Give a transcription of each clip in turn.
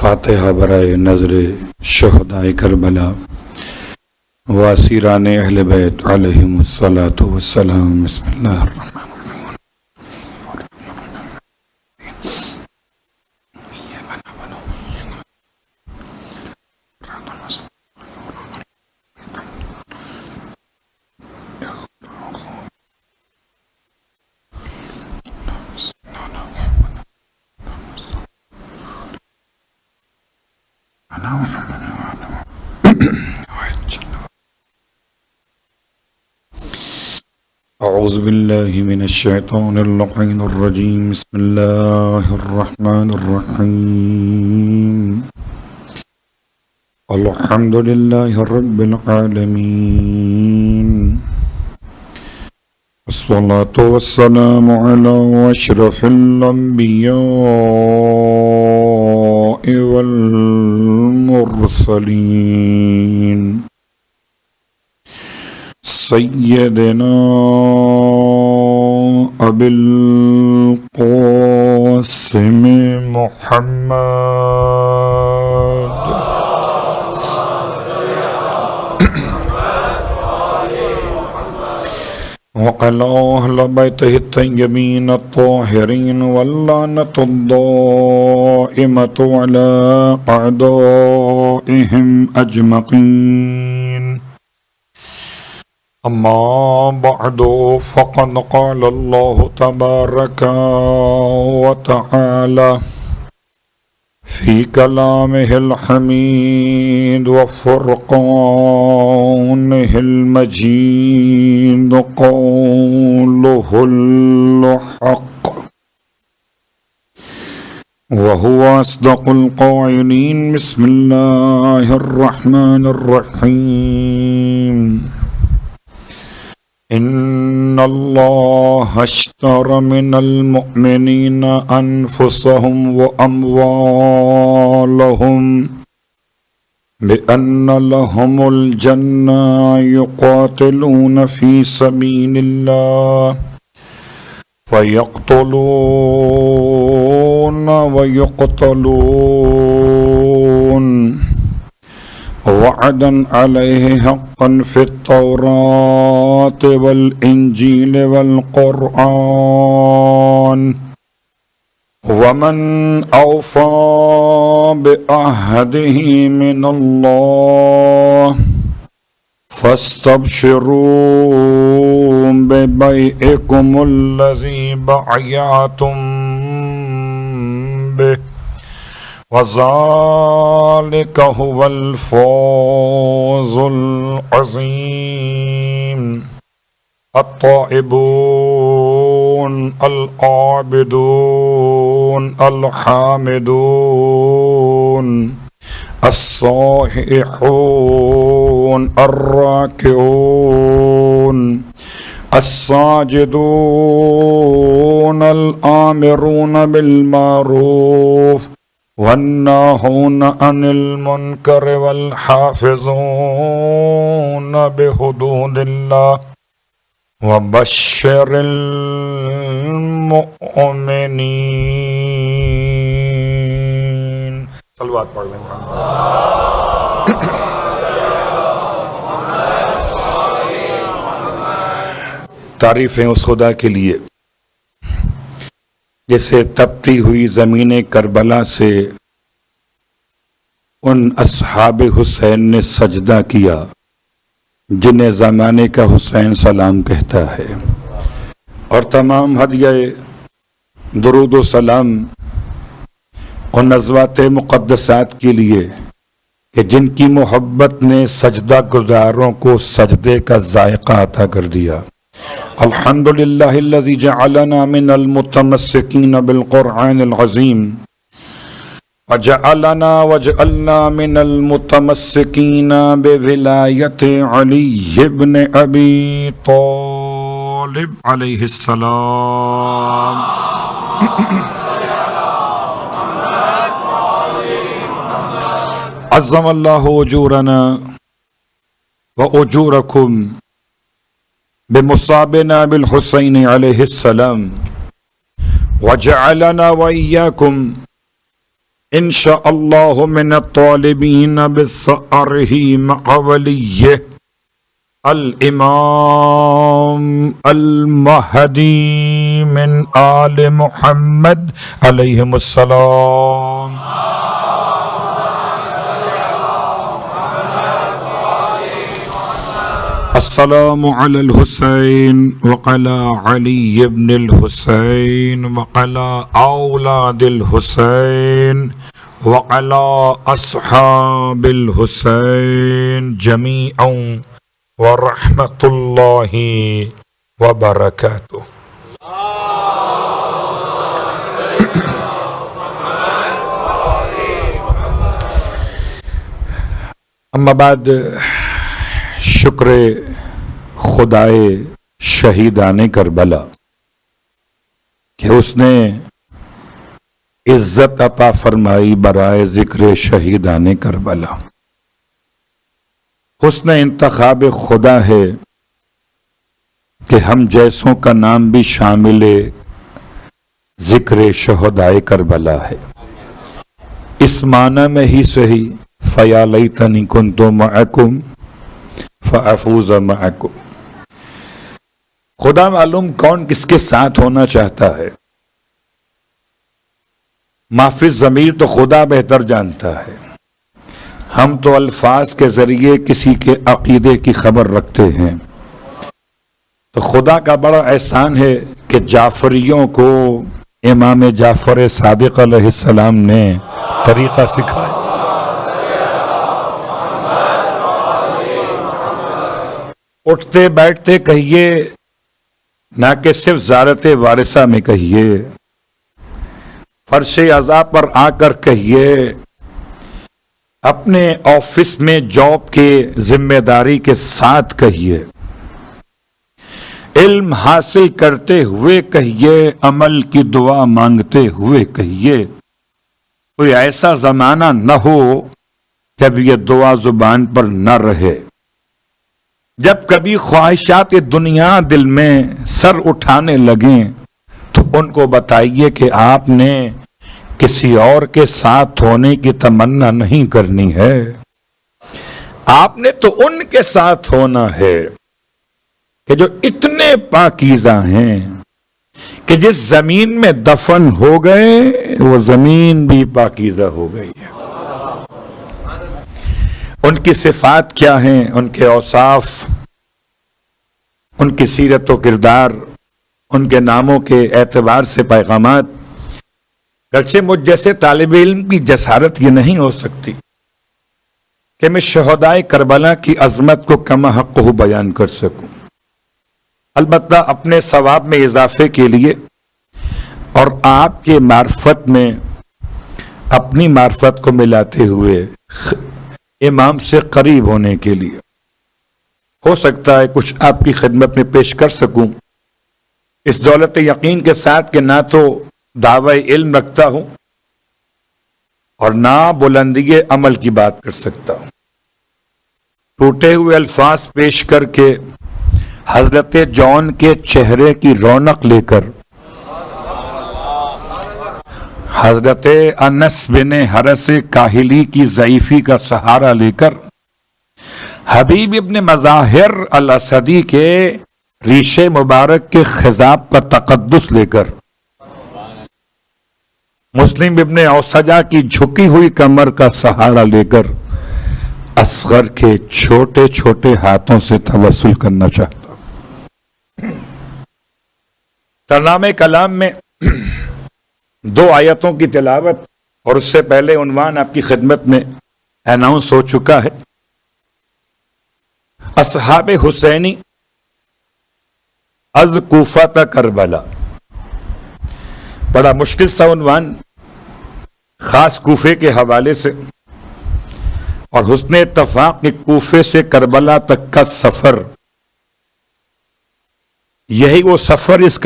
فاتحہ برائے نظر شہدائے کربلا و اسیران اہل بیت علیہم الصلاۃ والسلام۔ بسم اللہ الرحمن اعوذ باللہ من الشیطان اللعین الرجیم۔ بسم اللہ الرحمن الرحیم۔ الحمد للہ رب العالمین، والصلاة والسلام علی اشرف الانبیاء والمرسلین، سیدنا ابی القاسم محمد وعلى أهل بيته الطيبين الطاهرين واللعنة الدائمة على أعدائهم أجمعين. أما بعد فقد قال الله تبارك وتعالى في كلامه الحميد وفرقانه المجيد قوله الحق وهو أصدق القائلين. بسم الله الرحمن الرحيم. إن الله اشترى من المؤمنين أنفسهم وأموالهم بأن لهم الجنة يقاتلون في سبيل الله فيقتلون ويقتلون وعدا عليه حقا في التوراة والإنجيل والقرآن، ومن أوفى بعهده من الله فاستبشروا ببيعكم الذي بايعتم به وذلك هو الفوز العظيم. الطائبون العابدون الحامدون الصائحون الراكعون الساجدون الآمرون بالمعروف والناهون عن المنكر والحافظون بحدود الله وبشر المؤمنين. صلوات پڑھ لیں. تعریفیں اس خدا کے لیے جسے تپتی ہوئی زمین کربلا سے ان اصحاب حسین نے سجدہ کیا جنہیں زمانے کا حسین سلام کہتا ہے، اور تمام ہدیہ درود و سلام ان ازواج مقدسات کے لیے کہ جن کی محبت نے سجدہ گزاروں کو سجدے کا ذائقہ عطا کر دیا. الحمد للہ الذی جعلنا من المتمسکین بالقرآن العظیم وجعلنا من المتمسکین بولایت علی بن ابی طالب علیہ السلام. عظم اللہ اجورنا واجورکم بمصابنا بالحسین علیہ السلام وجعلنا وإياكم انشاء اللہ من الطالبین بثأرہ مع ولیہ الامام المہدی من آل محمد علیہم السلام. السلام علی الحسین وعلی علی بن الحسین وعلی اولاد الحسین وعلی اصحاب الحسین جمیعا ورحمۃ اللہ وبرکاتہ. اما بعد، شکر خدائے شہیدان کربلا کہ اس نے عزت عطا فرمائی برائے ذکر شہیدان کربلا. حسن انتخاب خدا ہے کہ ہم جیسوں کا نام بھی شامل ذکر شہدائے کربلا ہے. اس معنی میں ہی صحیح فَيَا لَيْتَنِي كُنْتُ مَعَكُمْ فَأَفُوزَ مَعَكُمْ. خدا معلوم کون کس کے ساتھ ہونا چاہتا ہے. معافی ضمیر تو خدا بہتر جانتا ہے. ہم تو الفاظ کے ذریعے کسی کے عقیدے کی خبر رکھتے ہیں. تو خدا کا بڑا احسان ہے کہ جعفریوں کو امام جعفر صادق علیہ السلام نے طریقہ سکھایا. اٹھتے بیٹھتے کہیے، نہ کہ صرف زیارت وارثہ میں کہیے، فرش عزا پر آ کر کہیے، اپنے آفس میں جاب کے ذمہ داری کے ساتھ کہیے، علم حاصل کرتے ہوئے کہیے، عمل کی دعا مانگتے ہوئے کہیے. کوئی ایسا زمانہ نہ ہو جب یہ دعا زبان پر نہ رہے. جب کبھی خواہشات دنیا دل میں سر اٹھانے لگیں تو ان کو بتائیے کہ آپ نے کسی اور کے ساتھ ہونے کی تمنا نہیں کرنی ہے، آپ نے تو ان کے ساتھ ہونا ہے کہ جو اتنے پاکیزہ ہیں کہ جس زمین میں دفن ہو گئے وہ زمین بھی پاکیزہ ہو گئی ہے. ان کی صفات کیا ہیں، ان کے اوصاف، ان کی سیرت و کردار، ان کے ناموں کے اعتبار سے پیغامات. گرچہ مجھ جیسے طالب علم کی جسارت یہ نہیں ہو سکتی کہ میں شہدائے کربلا کی عظمت کو کما حق بیان کر سکوں. البتہ اپنے ثواب میں اضافے کے لیے اور آپ کے معرفت میں اپنی معرفت کو ملاتے ہوئے امام سے قریب ہونے کے لیے ہو سکتا ہے کچھ آپ کی خدمت میں پیش کر سکوں، اس دولت یقین کے ساتھ کہ نہ تو دعوی علم رکھتا ہوں اور نہ بلندی عمل کی بات کر سکتا ہوں. ٹوٹے ہوئے الفاظ پیش کر کے حضرت جون کے چہرے کی رونق لے کر، حضرت انس بن حرس کاہلی کی ضعیفی کا سہارا لے کر، حبیب ابن مظاہر الاسدی کے ریشے مبارک کے خضاب کا تقدس لے کر، مسلم ابن اوسجا کی جھکی ہوئی کمر کا سہارا لے کر اصغر کے چھوٹے چھوٹے ہاتھوں سے توسل کرنا چاہتا ہوں. ترنامے کلام میں 2 آیتوں کی تلاوت اور اس سے پہلے عنوان آپ کی خدمت میں اناؤنس ہو چکا ہے. اصحاب حسینی از کوفہ تا کربلا. بڑا مشکل سا عنوان، خاص کوفے کے حوالے سے، اور حسن اتفاق کہ کوفے سے کربلا تک کا سفر، یہی وہ سفر اس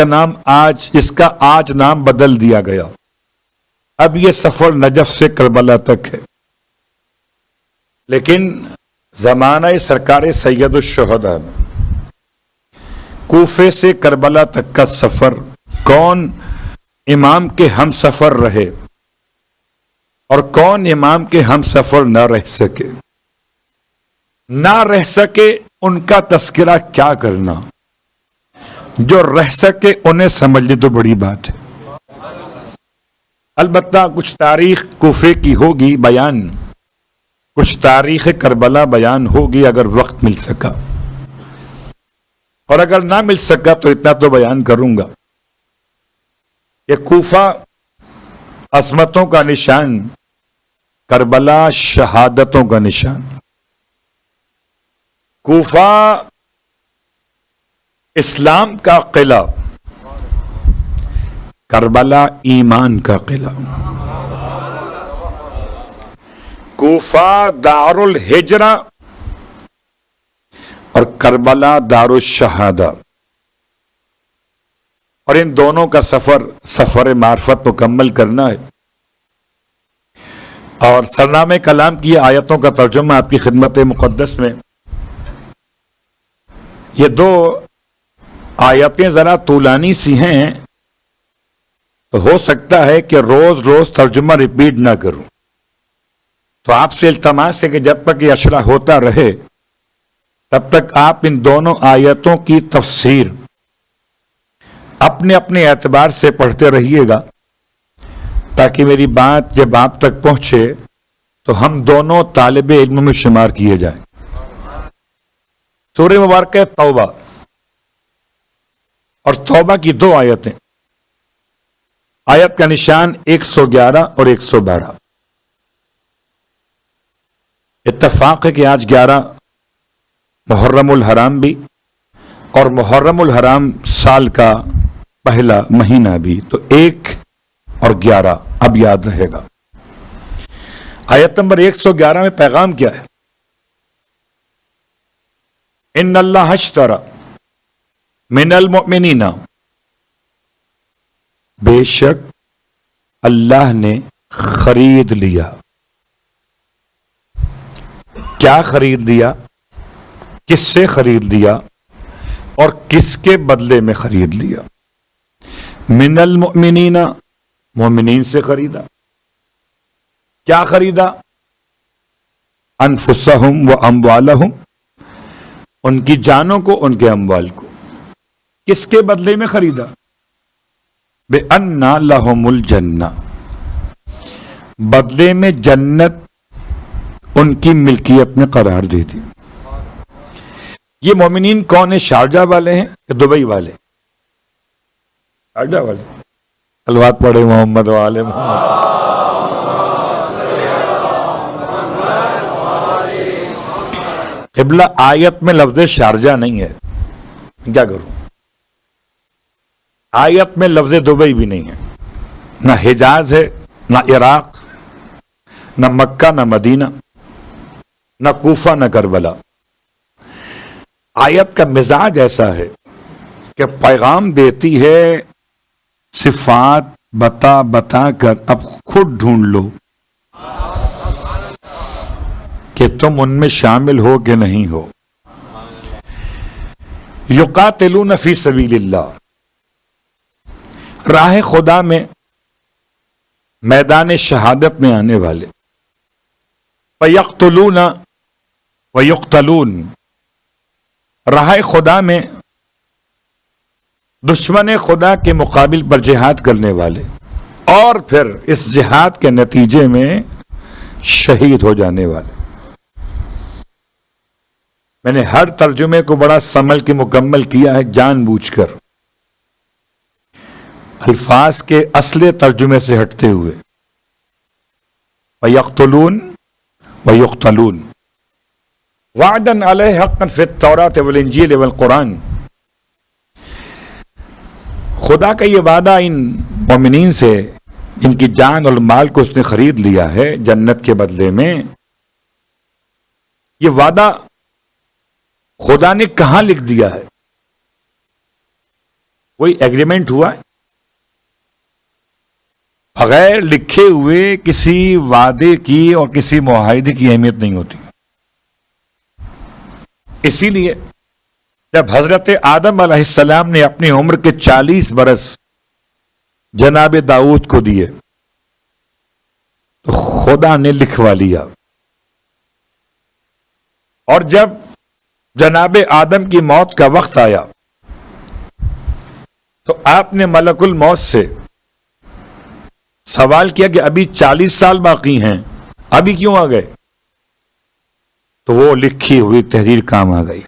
کا آج نام بدل دیا گیا. اب یہ سفر نجف سے کربلا تک ہے. لیکن زمانہ سرکار سید الشہداء میں کوفے سے کربلا تک کا سفر کون امام کے ہم سفر رہے؟ اور کون امام کے ہم سفر نہ رہ سکے؟ نہ رہ سکے ان کا تذکرہ کیا کرنا، جو رہ سکے انہیں سمجھنے تو بڑی بات ہے۔ البتہ کچھ تاریخ کوفے کی ہوگی بیان، کچھ تاریخ کربلا بیان ہوگی اگر وقت مل سکا، اور اگر نہ مل سکا تو اتنا تو بیان کروں گا کہ کوفہ عظمتوں کا نشان، کربلا شہادتوں کا نشان۔ کوفہ اسلام کا قلعہ، کربلا ایمان کا قلعہ۔ کوفہ دار الہجرہ اور کربلا دار الشہادہ، اور ان دونوں کا سفر معرفت مکمل کرنا ہے۔ اور سرنامہ کلام کی آیتوں کا ترجمہ آپ کی خدمت مقدس میں، یہ دو آیتیں ذرا طولانی سی ہیں، تو ہو سکتا ہے کہ روز روز ترجمہ ریپیٹ نہ کروں، تو آپ سے التماس ہے کہ جب تک یہ اشرح ہوتا رہے تب تک آپ ان دونوں آیتوں کی تفسیر اپنے اپنے اعتبار سے پڑھتے رہیے گا، تاکہ میری بات جب آپ تک پہنچے تو ہم دونوں طالب علم میں شمار کیے جائیں۔ سورہ مبارکہ توبہ، اور توبہ کی دو آیتیں، آیت کا نشان 111 اور 112۔ اتفاق ہے کہ آج 11 محرم الحرام بھی، اور محرم الحرام سال کا پہلا مہینہ بھی، تو 1 اور 11 اب یاد رہے گا۔ آیت نمبر 111 میں پیغام کیا ہے؟ ان اللہ اشتری من المؤمنین، بے شک اللہ نے خرید لیا۔ کیا خرید لیا؟ کس سے خرید لیا اور کس کے بدلے میں خرید لیا؟ من المؤمنین، مومنین سے خریدا۔ کیا خریدا؟ انفسہم و اموالہم، ان کی جانوں کو، ان کے اموال کو۔ کس کے بدلے میں خریدا؟ بِأَنَّ لَهُمُ الْجَنَّةَ، بدلے میں جنت ان کی ملکیت میں قرار دے دی۔ یہ مومنین کون ہیں؟ شارجہ والے ہیں کہ دبئی والے؟ شارجہ والے۔ صلوات پڑھے محمد و آل محمد۔ قبلہ آیت میں لفظ شارجہ نہیں ہے، کیا کروں؟ آیت میں لفظ دبئی بھی نہیں ہے، نہ حجاز ہے، نہ عراق، نہ مکہ، نہ مدینہ، نہ کوفہ، نہ کربلا۔ آیت کا مزاج ایسا ہے کہ پیغام دیتی ہے صفات بتا بتا کر، اب خود ڈھونڈ لو کہ تم ان میں شامل ہو کہ نہیں ہو۔ یقاتلون فی سبیل اللہ، راہ خدا میں میدان شہادت میں آنے والے۔ فیقتلون ویقتلون، راہ خدا میں دشمن خدا کے مقابل پر جہاد کرنے والے، اور پھر اس جہاد کے نتیجے میں شہید ہو جانے والے۔ میں نے ہر ترجمے کو بڑا سنبھل کے مکمل کیا ہے جان بوجھ کر، الفاظ کے اصل ترجمے سے ہٹتے ہوئے۔ وَيَقْتُلُونَ وَيُقْتَلُونَ وَعْدًا عَلَيْهِ حَقًّا فِي التَّوْرَاةِ وَالْإِنْجِيلِ وَالْقُرْآنِ، خدا کا یہ وعدہ ان مومنین سے جن کی جان اور مال کو اس نے خرید لیا ہے جنت کے بدلے میں، یہ وعدہ خدا نے کہاں لکھ دیا ہے؟ کوئی ایگریمنٹ ہوا ہے؟ بغیر لکھے ہوئے کسی وعدے کی اور کسی معاہدے کی اہمیت نہیں ہوتی۔ اسی لیے جب حضرت آدم علیہ السلام نے اپنی عمر کے 40 برس جناب داؤد کو دیے تو خدا نے لکھوا لیا. اور جب جناب آدم کی موت کا وقت آیا تو آپ نے ملک الموت سے سوال کیا کہ ابھی 40 سال باقی ہیں، ابھی کیوں آ گئے؟ تو وہ لکھی ہوئی تحریر کام آ گئی.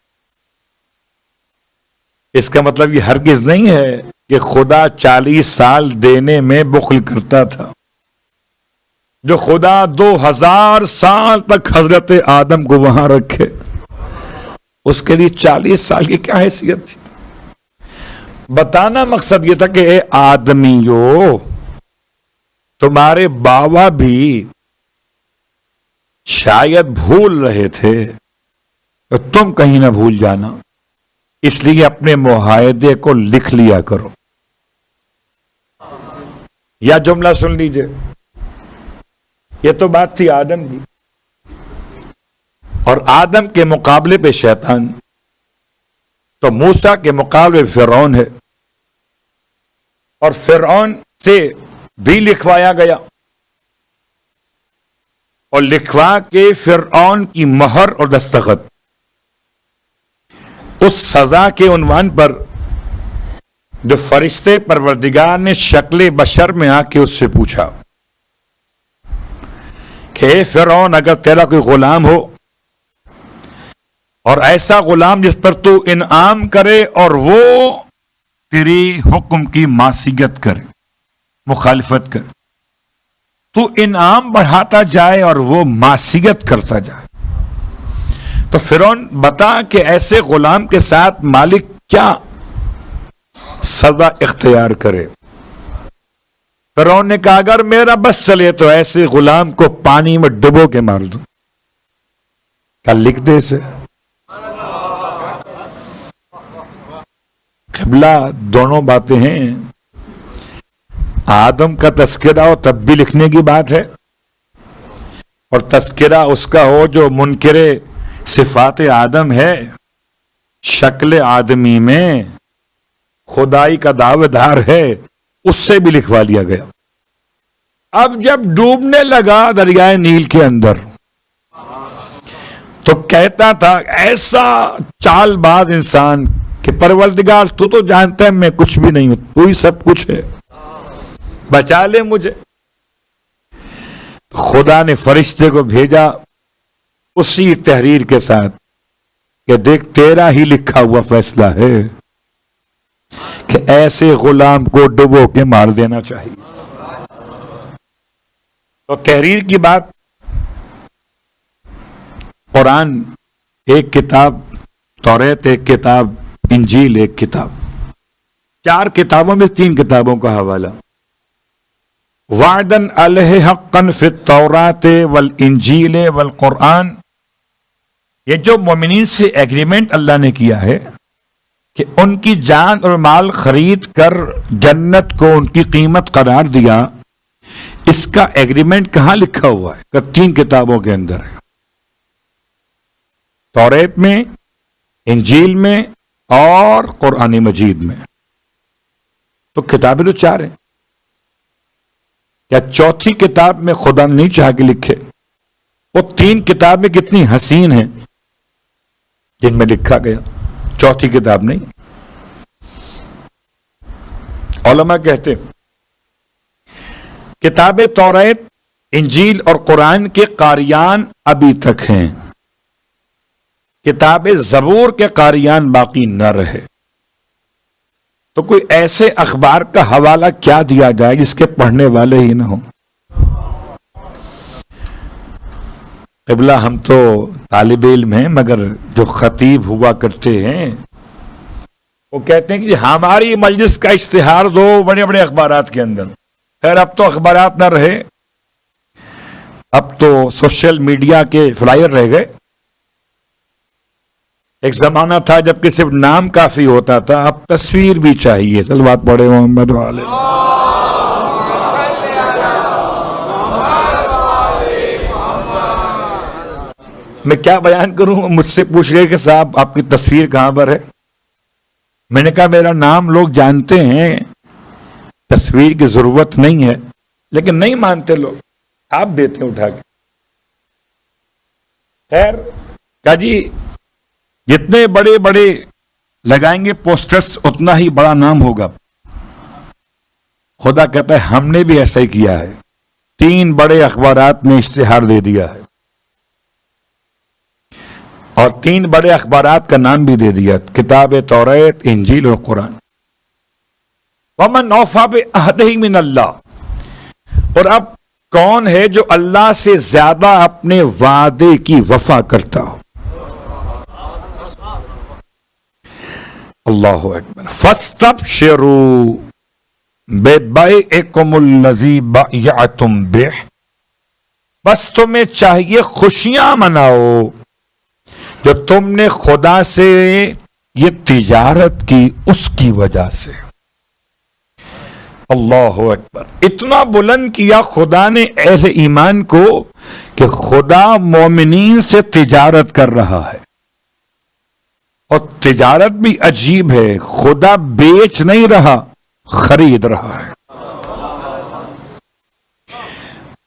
اس کا مطلب یہ ہرگز نہیں ہے کہ خدا 40 سال دینے میں بخل کرتا تھا. جو خدا 2000 سال تک حضرت آدم کو وہاں رکھے، اس کے لیے 40 سال کی کیا حیثیت تھی؟ بتانا مقصد یہ تھا کہ اے آدمیو، تمہارے باوا بھی شاید بھول رہے تھے تو تم کہیں نہ بھول جانا، اس لیے اپنے معاہدے کو لکھ لیا کرو. یا جملہ سن لیجئے، یہ تو بات تھی آدم کی، اور آدم کے مقابلے پہ شیطان، تو موسیٰ کے مقابلے فرعون ہے، اور فرعون سے بھی لکھوایا گیا، اور لکھوا کے فرعون کی مہر اور دستخط اس سزا کے عنوان پر جو فرشتے پروردگار نے شکل بشر میں آ کے اس سے پوچھا کہ اے فرعون، اگر تیرا کوئی غلام ہو اور ایسا غلام جس پر تو انعام کرے اور وہ تیری حکم کی معصیت کرے، مخالفت کرے، تو انعام بڑھاتا جائے اور وہ معصیت کرتا جائے، تو فرعون بتا کہ ایسے غلام کے ساتھ مالک کیا سزا اختیار کرے. فرعون نے کہا اگر میرا بس چلے تو ایسے غلام کو پانی میں ڈبو کے مار دوں. کیا لکھ دے اسے؟ قبلہ دونوں باتیں ہیں. آدم کا تذکرہ ہو تب بھی لکھنے کی بات ہے، اور تذکرہ اس کا ہو جو منکر صفات آدم ہے، شکل آدمی میں خدائی کا دعویدار ہے، اس سے بھی لکھوا لیا گیا. اب جب ڈوبنے لگا دریائے نیل کے اندر تو کہتا تھا ایسا چال باز انسان کہ پروردگار تو جانتا ہے میں کچھ بھی نہیں ہوں، تو ہی سب کچھ ہے، بچا لے مجھے. خدا نے فرشتے کو بھیجا اسی تحریر کے ساتھ کہ دیکھ تیرا ہی لکھا ہوا فیصلہ ہے کہ ایسے غلام کو ڈبو کے مار دینا چاہیے. تو تحریر کی بات، قرآن ایک کتاب، توریت ایک کتاب، انجیل ایک کتاب، 4 کتابوں میں 3 کتابوں کا حوالہ. وعدن علیہ حقا فی التوراۃ والانجیل والقرآن، یہ جو مومنین سے ایگریمنٹ اللہ نے کیا ہے کہ ان کی جان اور مال خرید کر جنت کو ان کی قیمت قرار دیا، اس کا ایگریمنٹ کہاں لکھا ہوا ہے؟ کہ 3 کتابوں کے اندر ہے، توریت میں، انجیل میں اور قرآن مجید میں. تو کتابیں تو 4 ہیں، کیا 4تھی کتاب میں خدا نے نہیں چاہ کے لکھے؟ وہ 3 کتابیں کتنی حسین ہیں جن میں لکھا گیا، 4تھی کتاب نہیں. علماء کہتے کتاب توریت، انجیل اور قرآن کے قاریان ابھی تک ہیں، کتاب زبور کے قاریان باقی نہ رہے. تو کوئی ایسے اخبار کا حوالہ کیا دیا جائے جس کے پڑھنے والے ہی نہ ہوں؟ قبلہ ہم تو طالب علم ہیں، مگر جو خطیب ہوا کرتے ہیں وہ کہتے ہیں کہ ہماری مجلس کا اشتہار دو بڑے بڑے اخبارات کے اندر. خیر اب تو اخبارات نہ رہے، اب تو سوشل میڈیا کے فلائر رہ گئے. ایک زمانہ تھا جب کہ صرف نام کافی ہوتا تھا، اب تصویر بھی چاہیے. صلوات پڑھے محمد والے. میں کیا بیان کروں؟ مجھ سے پوچھ گئے کہ صاحب آپ کی تصویر کہاں پر ہے؟ میں نے کہا میرا نام لوگ جانتے ہیں، تصویر کی ضرورت نہیں ہے، لیکن نہیں مانتے لوگ. آپ دیتے ہیں اٹھا کے. خیر کہا جی جتنے بڑے بڑے لگائیں گے پوسٹرز اتنا ہی بڑا نام ہوگا. خدا کہتا ہے ہم نے بھی ایسا ہی کیا ہے. 3 بڑے اخبارات میں اشتہار دے دیا ہے اور 3 بڑے اخبارات کا نام بھی دے دیا, کتاب توریت, انجیل اور قرآن. وَمَنْ أَوْفَىٰ بِعَهْدِهِ مِنَ اللَّهِ. اور اب کون ہے جو اللہ سے زیادہ اپنے وعدے کی وفا کرتا ہو؟ اللہ اکبر. فَاسْتَبْشِرُوا بِبَيْعِكُمُ الَّذِي بَایَعْتُم بِهِ. بس تمہیں چاہیے خوشیاں مناؤ جو تم نے خدا سے یہ تجارت کی اس کی وجہ سے. اللہ اکبر. اتنا بلند کیا خدا نے اہل ایمان کو کہ خدا مومنین سے تجارت کر رہا ہے. اور تجارت بھی عجیب ہے, خدا بیچ نہیں رہا, خرید رہا ہے.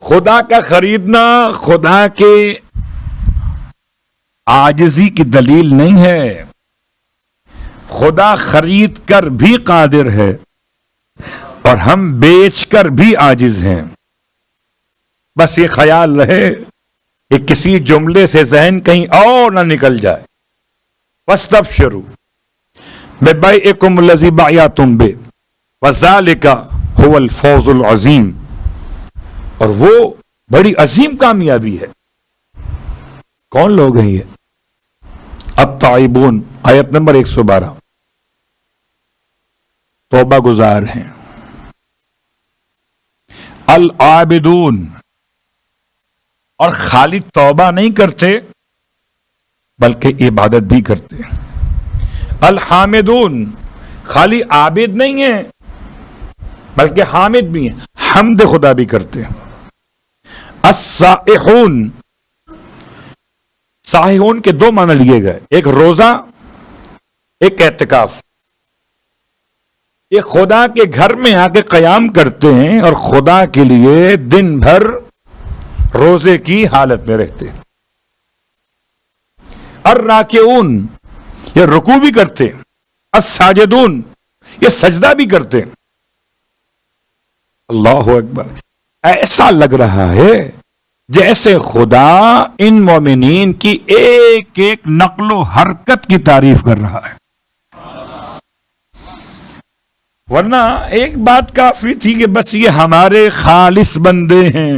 خدا کا خریدنا خدا کے عاجزی کی دلیل نہیں ہے. خدا خرید کر بھی قادر ہے اور ہم بیچ کر بھی عاجز ہیں. بس یہ خیال رہے کہ کسی جملے سے ذہن کہیں اور نہ نکل جائے. وَاسْتَبْشِرُوا بِبَيْعِكُمُ الَّذِي بَایَعْتُم بِهِ وَذَلِكَ هُوَ الْفَوْزُ الْعَظِیمُ. اور وہ بڑی عظیم کامیابی ہے. کون لوگ ہیں یہ؟ التائبون, آیت نمبر 112. توبہ گزار ہیں. العابدون, اور خالی توبہ نہیں کرتے بلکہ عبادت بھی کرتے. الحامدون, خالی عابد نہیں ہیں بلکہ حامد بھی ہیں, حمد خدا بھی کرتے ہیں. السائحون, سائحون کے 2 معنی لیے گئے, ایک روزہ ایک اعتکاف. یہ خدا کے گھر میں آ کے قیام کرتے ہیں اور خدا کے لیے دن بھر روزے کی حالت میں رہتے ہیں. الراکعون, یہ رکوع بھی کرتے. الساجدون, یہ سجدہ بھی کرتے. اللہ اکبر. ایسا لگ رہا ہے جیسے خدا ان مومنین کی ایک ایک نقل و حرکت کی تعریف کر رہا ہے. ورنہ ایک بات کافی تھی کہ بس یہ ہمارے خالص بندے ہیں,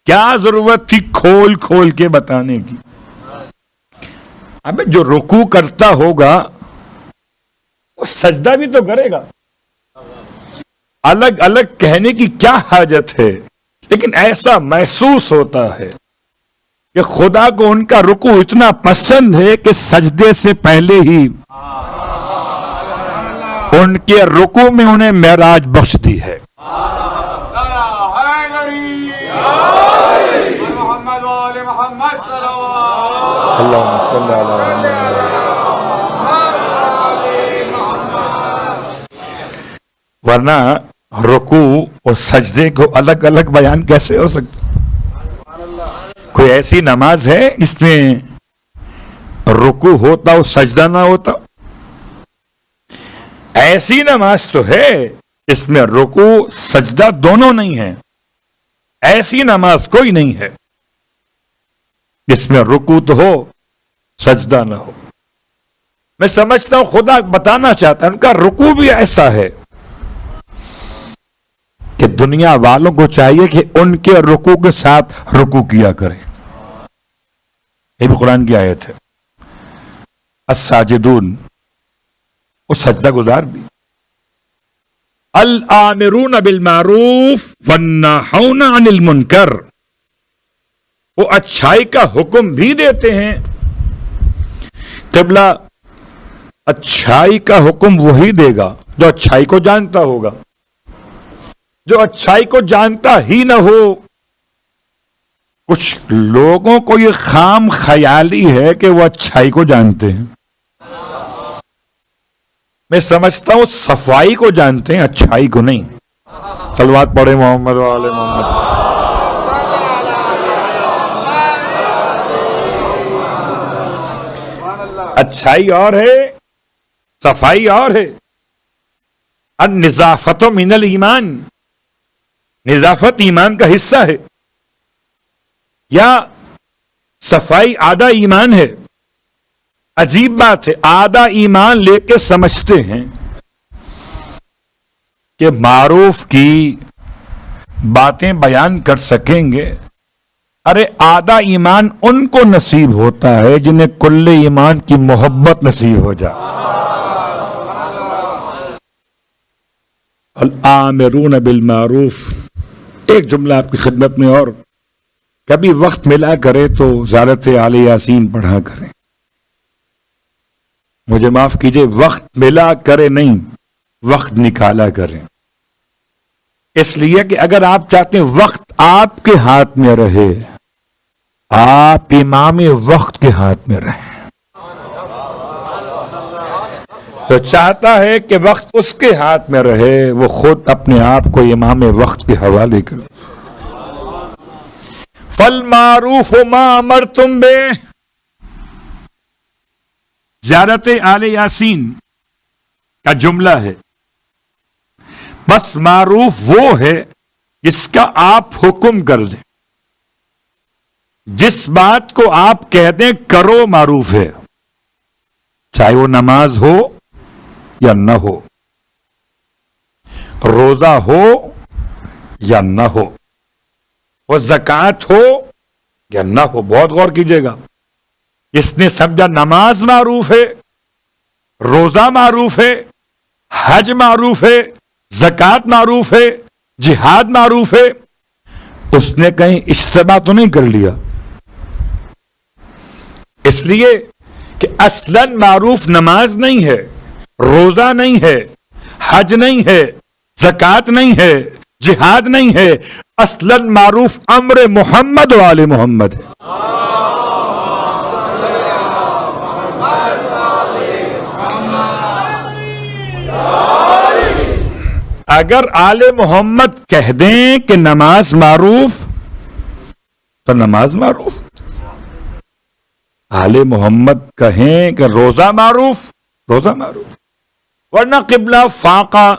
کیا ضرورت تھی کھول کھول کے بتانے کی. ابے جو رکوع کرتا ہوگا وہ سجدہ بھی تو کرے گا. الگ الگ کہنے کی کیا حاجت ہے, لیکن ایسا محسوس ہوتا ہے کہ خدا کو ان کا رکوع اتنا پسند ہے کہ سجدے سے پہلے ہی ان کے رکوع میں انہیں معراج بخش دی ہے. اللہم صلی علی محمد. ورنہ رکوع اور سجدے کو الگ الگ بیان کیسے ہو سکتا؟ کوئی ایسی نماز ہے جس میں رکوع ہوتا اور سجدہ نہ ہوتا؟ ایسی نماز تو ہے اس میں رکوع سجدہ دونوں نہیں ہیں. ایسی نماز کوئی نہیں ہے جس میں رکوع تو ہو سجدہ نہ ہو. میں سمجھتا ہوں خدا بتانا چاہتا ہے ان کا رکوع بھی ایسا ہے کہ دنیا والوں کو چاہیے کہ ان کے رکوع کے ساتھ رکوع کیا کریں. یہ بھی قرآن کی آیت ہے. الساجدون, وہ سجدہ گزار بھی. الآمرون بالمعروف والناہون عن المنکر, وہ اچھائی کا حکم بھی دیتے ہیں. قبلہ اچھائی کا حکم وہی دے گا جو اچھائی کو جانتا ہوگا. جو اچھائی کو جانتا ہی نہ ہو, کچھ لوگوں کو یہ خام خیالی ہے کہ وہ اچھائی کو جانتے ہیں. میں سمجھتا ہوں صفائی کو جانتے ہیں, اچھائی کو نہیں. صلوات پڑھے محمد و آل محمد. اچھائی اور ہے، صفائی اور ہے. النظافت من الایمان، نظافت ایمان کا حصہ ہے، یا صفائی آدھا ایمان ہے. عجیب بات ہے، آدھا ایمان لے کے سمجھتے ہیں کہ معروف کی باتیں بیان کر سکیں گے. ارے آدھا ایمان ان کو نصیب ہوتا ہے جنہیں کل ایمان کی محبت نصیب ہو جائے. الآمرون بالمعروف. ایک جملہ آپ کی خدمت میں، اور کبھی وقت ملا کرے تو زیارت آل یاسین پڑھا کریں. مجھے معاف کیجئے، وقت ملا کرے نہیں، وقت نکالا کریں. اس لیے کہ اگر آپ چاہتے ہیں وقت آپ کے ہاتھ میں رہے، آپ امام وقت کے ہاتھ میں رہیں. تو چاہتا ہے کہ وقت اس کے ہاتھ میں رہے، وہ خود اپنے آپ کو امام وقت کے حوالے کرے. فالمعروف ما امرتم بہ، زیارت آل یاسین کا جملہ ہے. بس معروف وہ ہے جس کا آپ حکم کر دیں، جس بات کو آپ کہہ دیں کرو معروف ہے، چاہے وہ نماز ہو یا نہ ہو، روزہ ہو یا نہ ہو، وہ زکوٰۃ ہو یا نہ ہو. بہت غور کیجئے گا. اس نے سمجھا نماز معروف ہے، روزہ معروف ہے، حج معروف ہے، زکوٰۃ معروف ہے، جہاد معروف ہے. اس نے کہیں اشتباہ تو نہیں کر لیا؟ اس لیے کہ اصلاً معروف نماز نہیں ہے، روزہ نہیں ہے، حج نہیں ہے، زکوٰۃ نہیں ہے، جہاد نہیں ہے. اصلاً معروف امر محمد و آل محمد ہے. اگر آل محمد کہہ دیں کہ نماز معروف تو نماز معروف، آل محمد کہیں کہ روزہ معروف، روزہ معروف. ورنہ قبلہ فاقہ،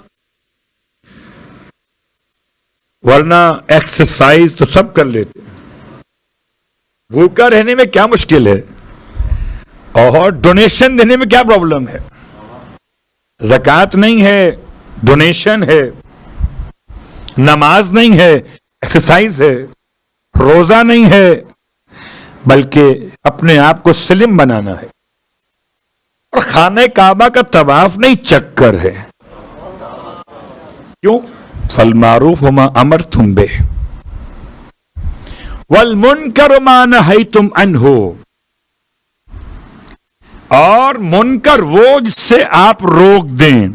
ورنہ ایکسرسائز تو سب کر لیتے. بھوکا رہنے میں کیا مشکل ہے، اور ڈونیشن دینے میں کیا پرابلم ہے؟ زکوٰۃ نہیں ہے، ڈونیشن ہے. نماز نہیں ہے، ایکسرسائز ہے. روزہ نہیں ہے، بلکہ اپنے آپ کو سلم بنانا ہے. اور خانہ کعبہ کا طواف نہیں، چکر ہے. کیوں؟ فالمعروف ما امرتم بہ والمنکر ما نہیتم عنہ. اور منکر وہ جس سے آپ روک دیں.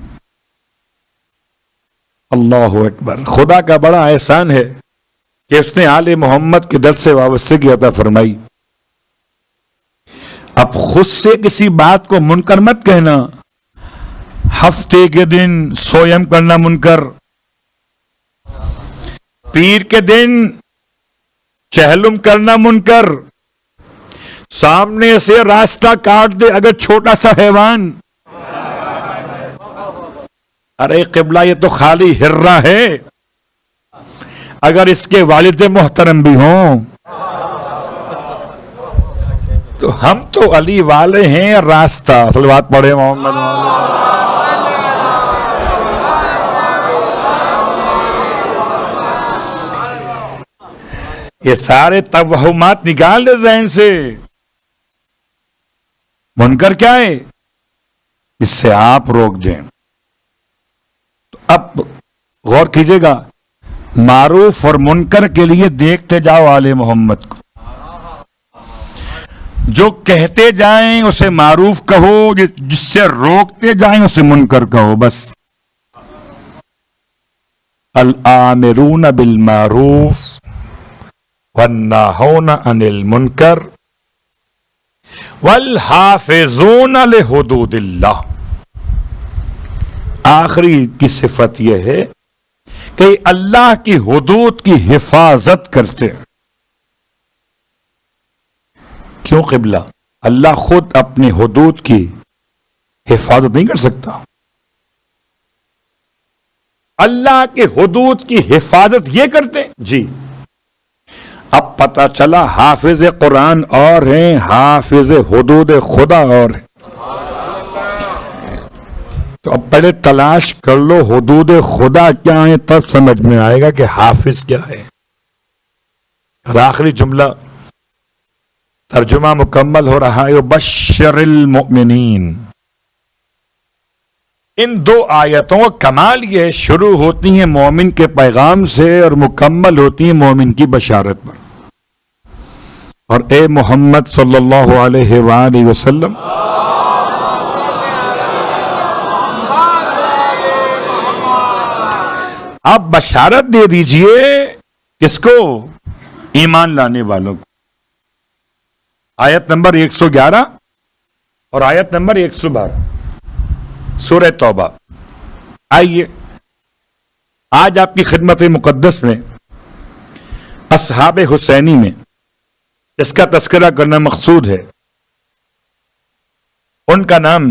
اللہ اکبر. خدا کا بڑا احسان ہے کہ اس نے آل محمد کے درد سے وابستگی عطا فرمائی. اب خود سے کسی بات کو منکر مت کہنا. ہفتے کے دن سویم کرنا منکر، پیر کے دن چہلم کرنا منکر، سامنے سے راستہ کاٹ دے اگر چھوٹا سا حیوان. ارے قبلہ یہ تو خالی ہررا ہے، اگر اس کے والد محترم بھی ہوں تو ہم تو علی والے ہیں. راستہ صلوات پڑھے محمد. یہ سارے توہمات نکال دے ذہن سے. منکر کیا ہے؟ اس سے آپ روک دیں. تو اب غور کیجئے گا، معروف اور منکر کے لیے دیکھتے جاؤ آل محمد کو. جو کہتے جائیں اسے معروف کہو، جس سے روکتے جائیں اسے منکر کہو. بس الآمرون بالمعروف والناہون عن المنکر والحافظون لحدود اللہ. آخری کی صفت یہ ہے کہ اللہ کی حدود کی حفاظت کرتے. کیوں قبلہ؟ اللہ خود اپنی حدود کی حفاظت نہیں کر سکتا؟ اللہ کے حدود کی حفاظت یہ کرتے؟ جی. اب پتہ چلا حافظ قرآن اور ہیں، حافظ حدود خدا اور ہیں. تو اب پہلے تلاش کر لو حدود خدا کیا ہیں، تب سمجھ میں آئے گا کہ حافظ کیا ہے. اور آخری جملہ ترجمہ مکمل ہو رہا ہے، بشر المؤمنین. ان دو آیتوں کا کمال یہ شروع ہوتی ہیں مومن کے پیغام سے اور مکمل ہوتی ہیں مومن کی بشارت پر. اور اے محمد صلی اللہ علیہ وآلہ وسلم، آپ بشارت دے دیجئے کس کو؟ ایمان لانے والوں کو. آیت نمبر 111 اور آیت نمبر 112 سورہ توبہ. آئیے آج آپ کی خدمت مقدس میں اصحاب حسینی میں اس کا تذکرہ کرنا مقصود ہے. ان کا نام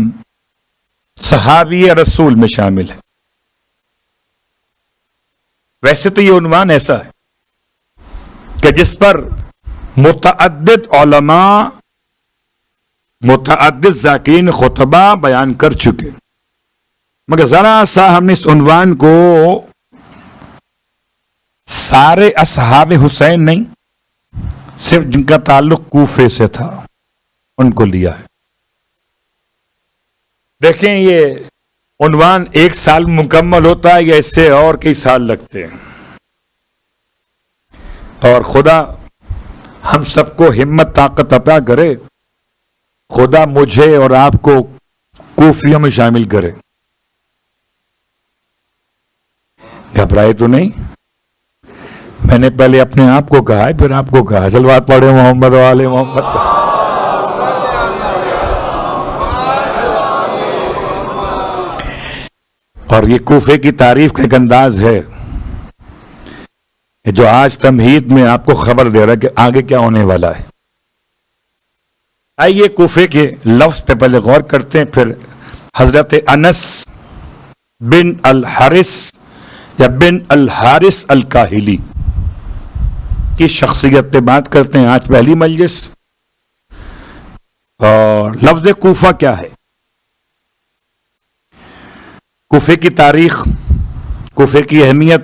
صحابی رسول میں شامل ہے. ویسے تو یہ عنوان ایسا ہے کہ جس پر متعدد علماء، متعدد ذاکرین خطبہ بیان کر چکے، مگر ذرا سا ہم نے اس عنوان کو سارے اصحاب حسین نہیں، صرف جن کا تعلق کوفے سے تھا ان کو لیا ہے. دیکھیں یہ عنوان 1 سال مکمل ہوتا ہے یا اس سے اور کئی سال لگتے ہیں. اور خدا ہم سب کو ہمت طاقت عطا کرے، خدا مجھے اور آپ کو کوفیوں میں شامل کرے. گھبرائے تو نہیں؟ میں نے پہلے اپنے آپ کو کہا ہے، پھر آپ کو کہا. صلوات پڑھے محمد والے محمد. اور یہ کوفے کی تعریف کا ایک انداز ہے جو آج تمہید میں آپ کو خبر دے رہا ہے کہ آگے کیا ہونے والا ہے. آئیے کوفے کے لفظ پہ پہلے غور کرتے ہیں، پھر حضرت انس بن الحارث یا بن الحارث الکاہلی کی شخصیت پہ بات کرتے ہیں. آج پہلی مجلس. اور لفظ کوفہ کیا ہے؟ کوفے کی تاریخ، کوفے کی اہمیت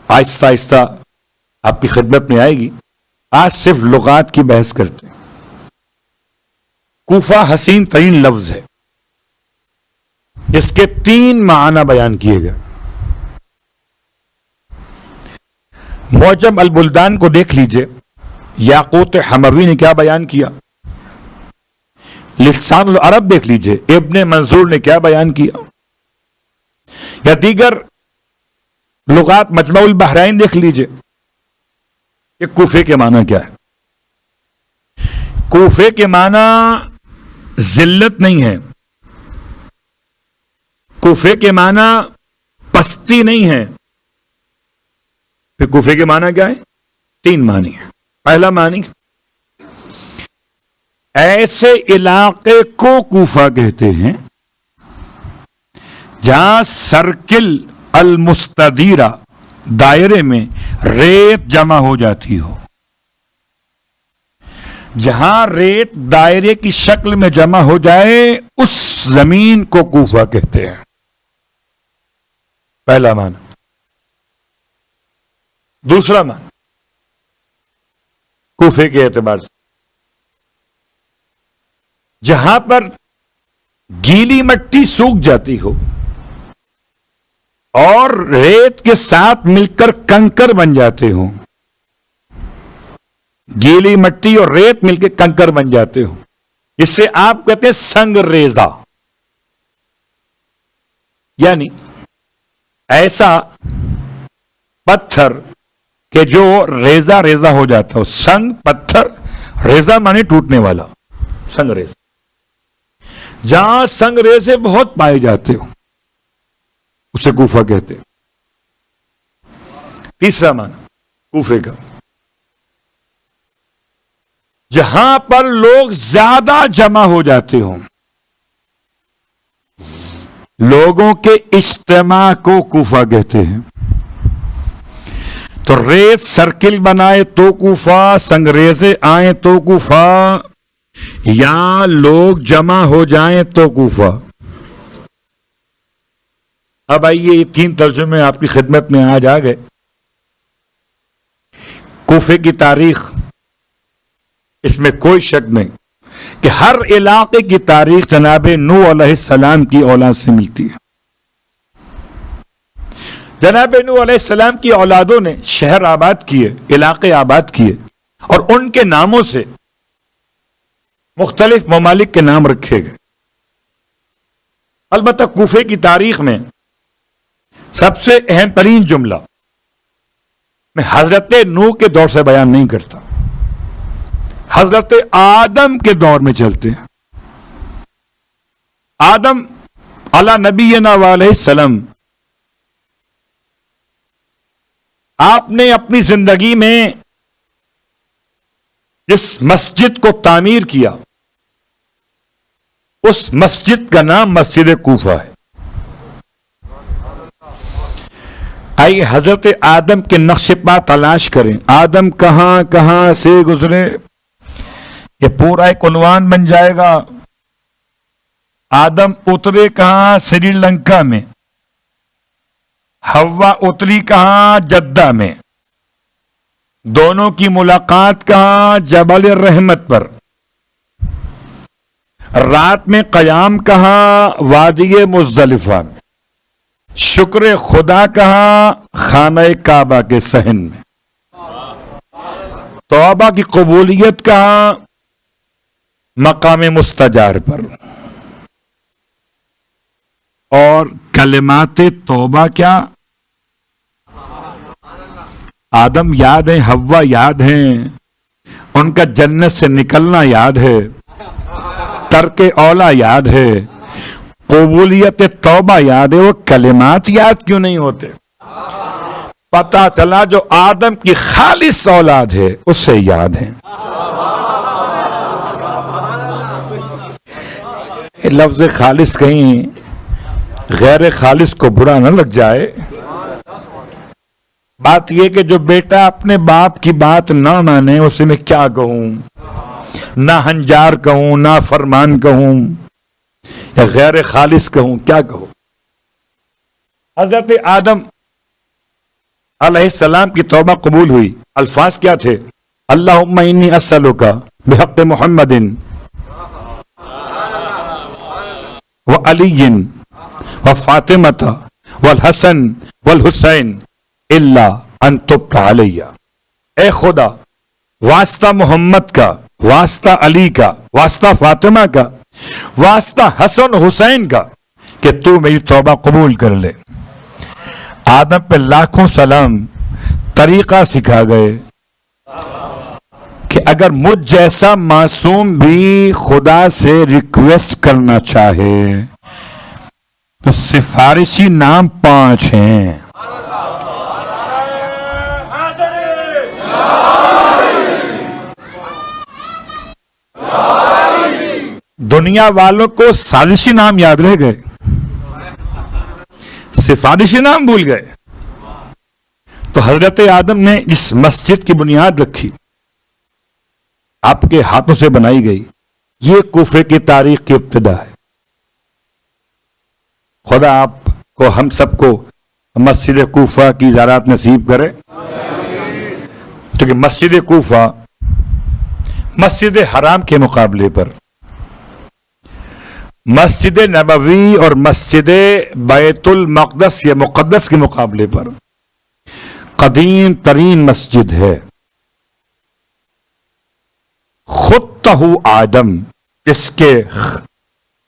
آہستہ آہستہ آپ کی خدمت میں آئے گی. آج صرف لغات کی بحث کرتے ہیں. کوفہ حسین ترین لفظ ہے. اس کے 3 معنی بیان کیے گئے. معجم البلدان کو دیکھ لیجئے، یاقوت حموی نے کیا بیان کیا. لسان العرب دیکھ لیجئے، ابن منظور نے کیا بیان کیا. یا دیگر لغات مجمع البحرین دیکھ لیجئے کہ کوفے کے معنی کیا ہے. کوفے کے معنی ذلت نہیں ہے، کوفے کے معنی پستی نہیں ہے. پھر کوفے کے معنی کیا ہے؟ 3 معنی ہے. پہلا معنی، ایسے علاقے کو کوفہ کہتے ہیں جہاں سرکل المستدیرہ دائرے میں ریت جمع ہو جاتی ہو. جہاں ریت دائرے کی شکل میں جمع ہو جائے اس زمین کو کوفہ کہتے ہیں. پہلا معنی. دوسرا معنی کوفے کے اعتبار سے، جہاں پر گیلی مٹی سوکھ جاتی ہو اور ریت کے ساتھ مل کر کنکر بن جاتے ہوں. گیلی مٹی اور ریت مل کے کنکر بن جاتے ہوں، اس سے آپ کہتے ہیں سنگ ریزہ. یعنی ایسا پتھر کہ جو ریزہ ریزہ ہو جاتا ہو. سنگ پتھر، ریزہ مانے ٹوٹنے والا، سنگ ریزہ. جہاں سنگ ریزے بہت پائے جاتے ہو اسے کوفہ کہتے. تیسرا معنی کوفے کا، جہاں پر لوگ زیادہ جمع ہو جاتے ہوں، لوگوں کے اجتماع کو کوفہ کہتے ہیں. تو ریت سرکل بنائے تو کوفہ، سنگریزے آئیں تو کوفہ، یا لوگ جمع ہو جائیں تو کوفہ. اب آئیے یہ تین ترجمے آپ کی خدمت میں آج آ گئے. کوفے کی تاریخ، اس میں کوئی شک نہیں کہ ہر علاقے کی تاریخ جناب نوح علیہ السلام کی اولاد سے ملتی ہے. جناب نوح علیہ السلام کی اولادوں نے شہر آباد کیے، علاقے آباد کیے، اور ان کے ناموں سے مختلف ممالک کے نام رکھے گئے. البتہ کوفے کی تاریخ میں سب سے اہم ترین جملہ میں حضرت نوح کے دور سے بیان نہیں کرتا، حضرت آدم کے دور میں چلتے ہیں. آدم علی نبینا علیہ السلام، آپ نے اپنی زندگی میں جس مسجد کو تعمیر کیا اس مسجد کا نام مسجد کوفہ ہے. آئیے حضرت آدم کے نقش پا تلاش کریں. آدم کہاں کہاں سے گزرے، یہ پورا ایک عنوان بن جائے گا. آدم اترے کہاں؟ سری لنکا میں. حوا اتری کہاں؟ جدہ میں. دونوں کی ملاقات کہاں؟ جبل رحمت پر. رات میں قیام کہاں؟ وادی مزدلفہ میں. شکر خدا کہاں؟ خانہ کعبہ کے صحن میں. توبہ کی قبولیت کہاں؟ مقام مستجار پر. اور کلمات توبہ کیا؟ آدم یاد ہیں، حوا یاد ہیں، ان کا جنت سے نکلنا یاد ہے، ترک اولا یاد ہے، قبولیت توبہ یاد ہے. وہ کلمات یاد کیوں نہیں ہوتے؟ پتا چلا جو آدم کی خالص اولاد ہے اس سے یاد ہے. لفظ خالص کہیں غیر خالص کو برا نہ لگ جائے. بات یہ کہ جو بیٹا اپنے باپ کی بات نہ مانے اسے میں کیا کہوں؟ نہ ہنجار کہوں، نہ فرمان کہوں، یا غیر خالص کہوں، کیا کہوں؟ حضرت آدم علیہ السلام کی توبہ قبول ہوئی. الفاظ کیا تھے؟ اللہم انی اسألک بحق محمد وعلی وفاطمۃ والحسن والحسین الا ان تب علی. اے خدا، واسطہ محمد کا، واسطہ علی کا، واسطہ فاطمہ کا، واسطہ حسن حسین کا، کہ تو میری توبہ قبول کر لے. آدم پہ لاکھوں سلام. طریقہ سکھا گئے کہ اگر مجھ جیسا معصوم بھی خدا سے ریکویسٹ کرنا چاہے تو سفارشی نام 5 ہیں. دنیا والوں کو سازشی نام یاد رہ گئے، سفارشی نام بھول گئے. تو حضرت آدم نے اس مسجد کی بنیاد رکھی، آپ کے ہاتھوں سے بنائی گئی. یہ کوفے کی تاریخ کی ابتدا ہے. خدا آپ کو، ہم سب کو مسجد کوفہ کی زیارت نصیب کرے، کیونکہ مسجد کوفہ مسجد حرام کے مقابلے پر، مسجد نبوی اور مسجد بیت المقدس یا مقدس کے مقابلے پر قدیم ترین مسجد ہے. خطہ آدم، اس کے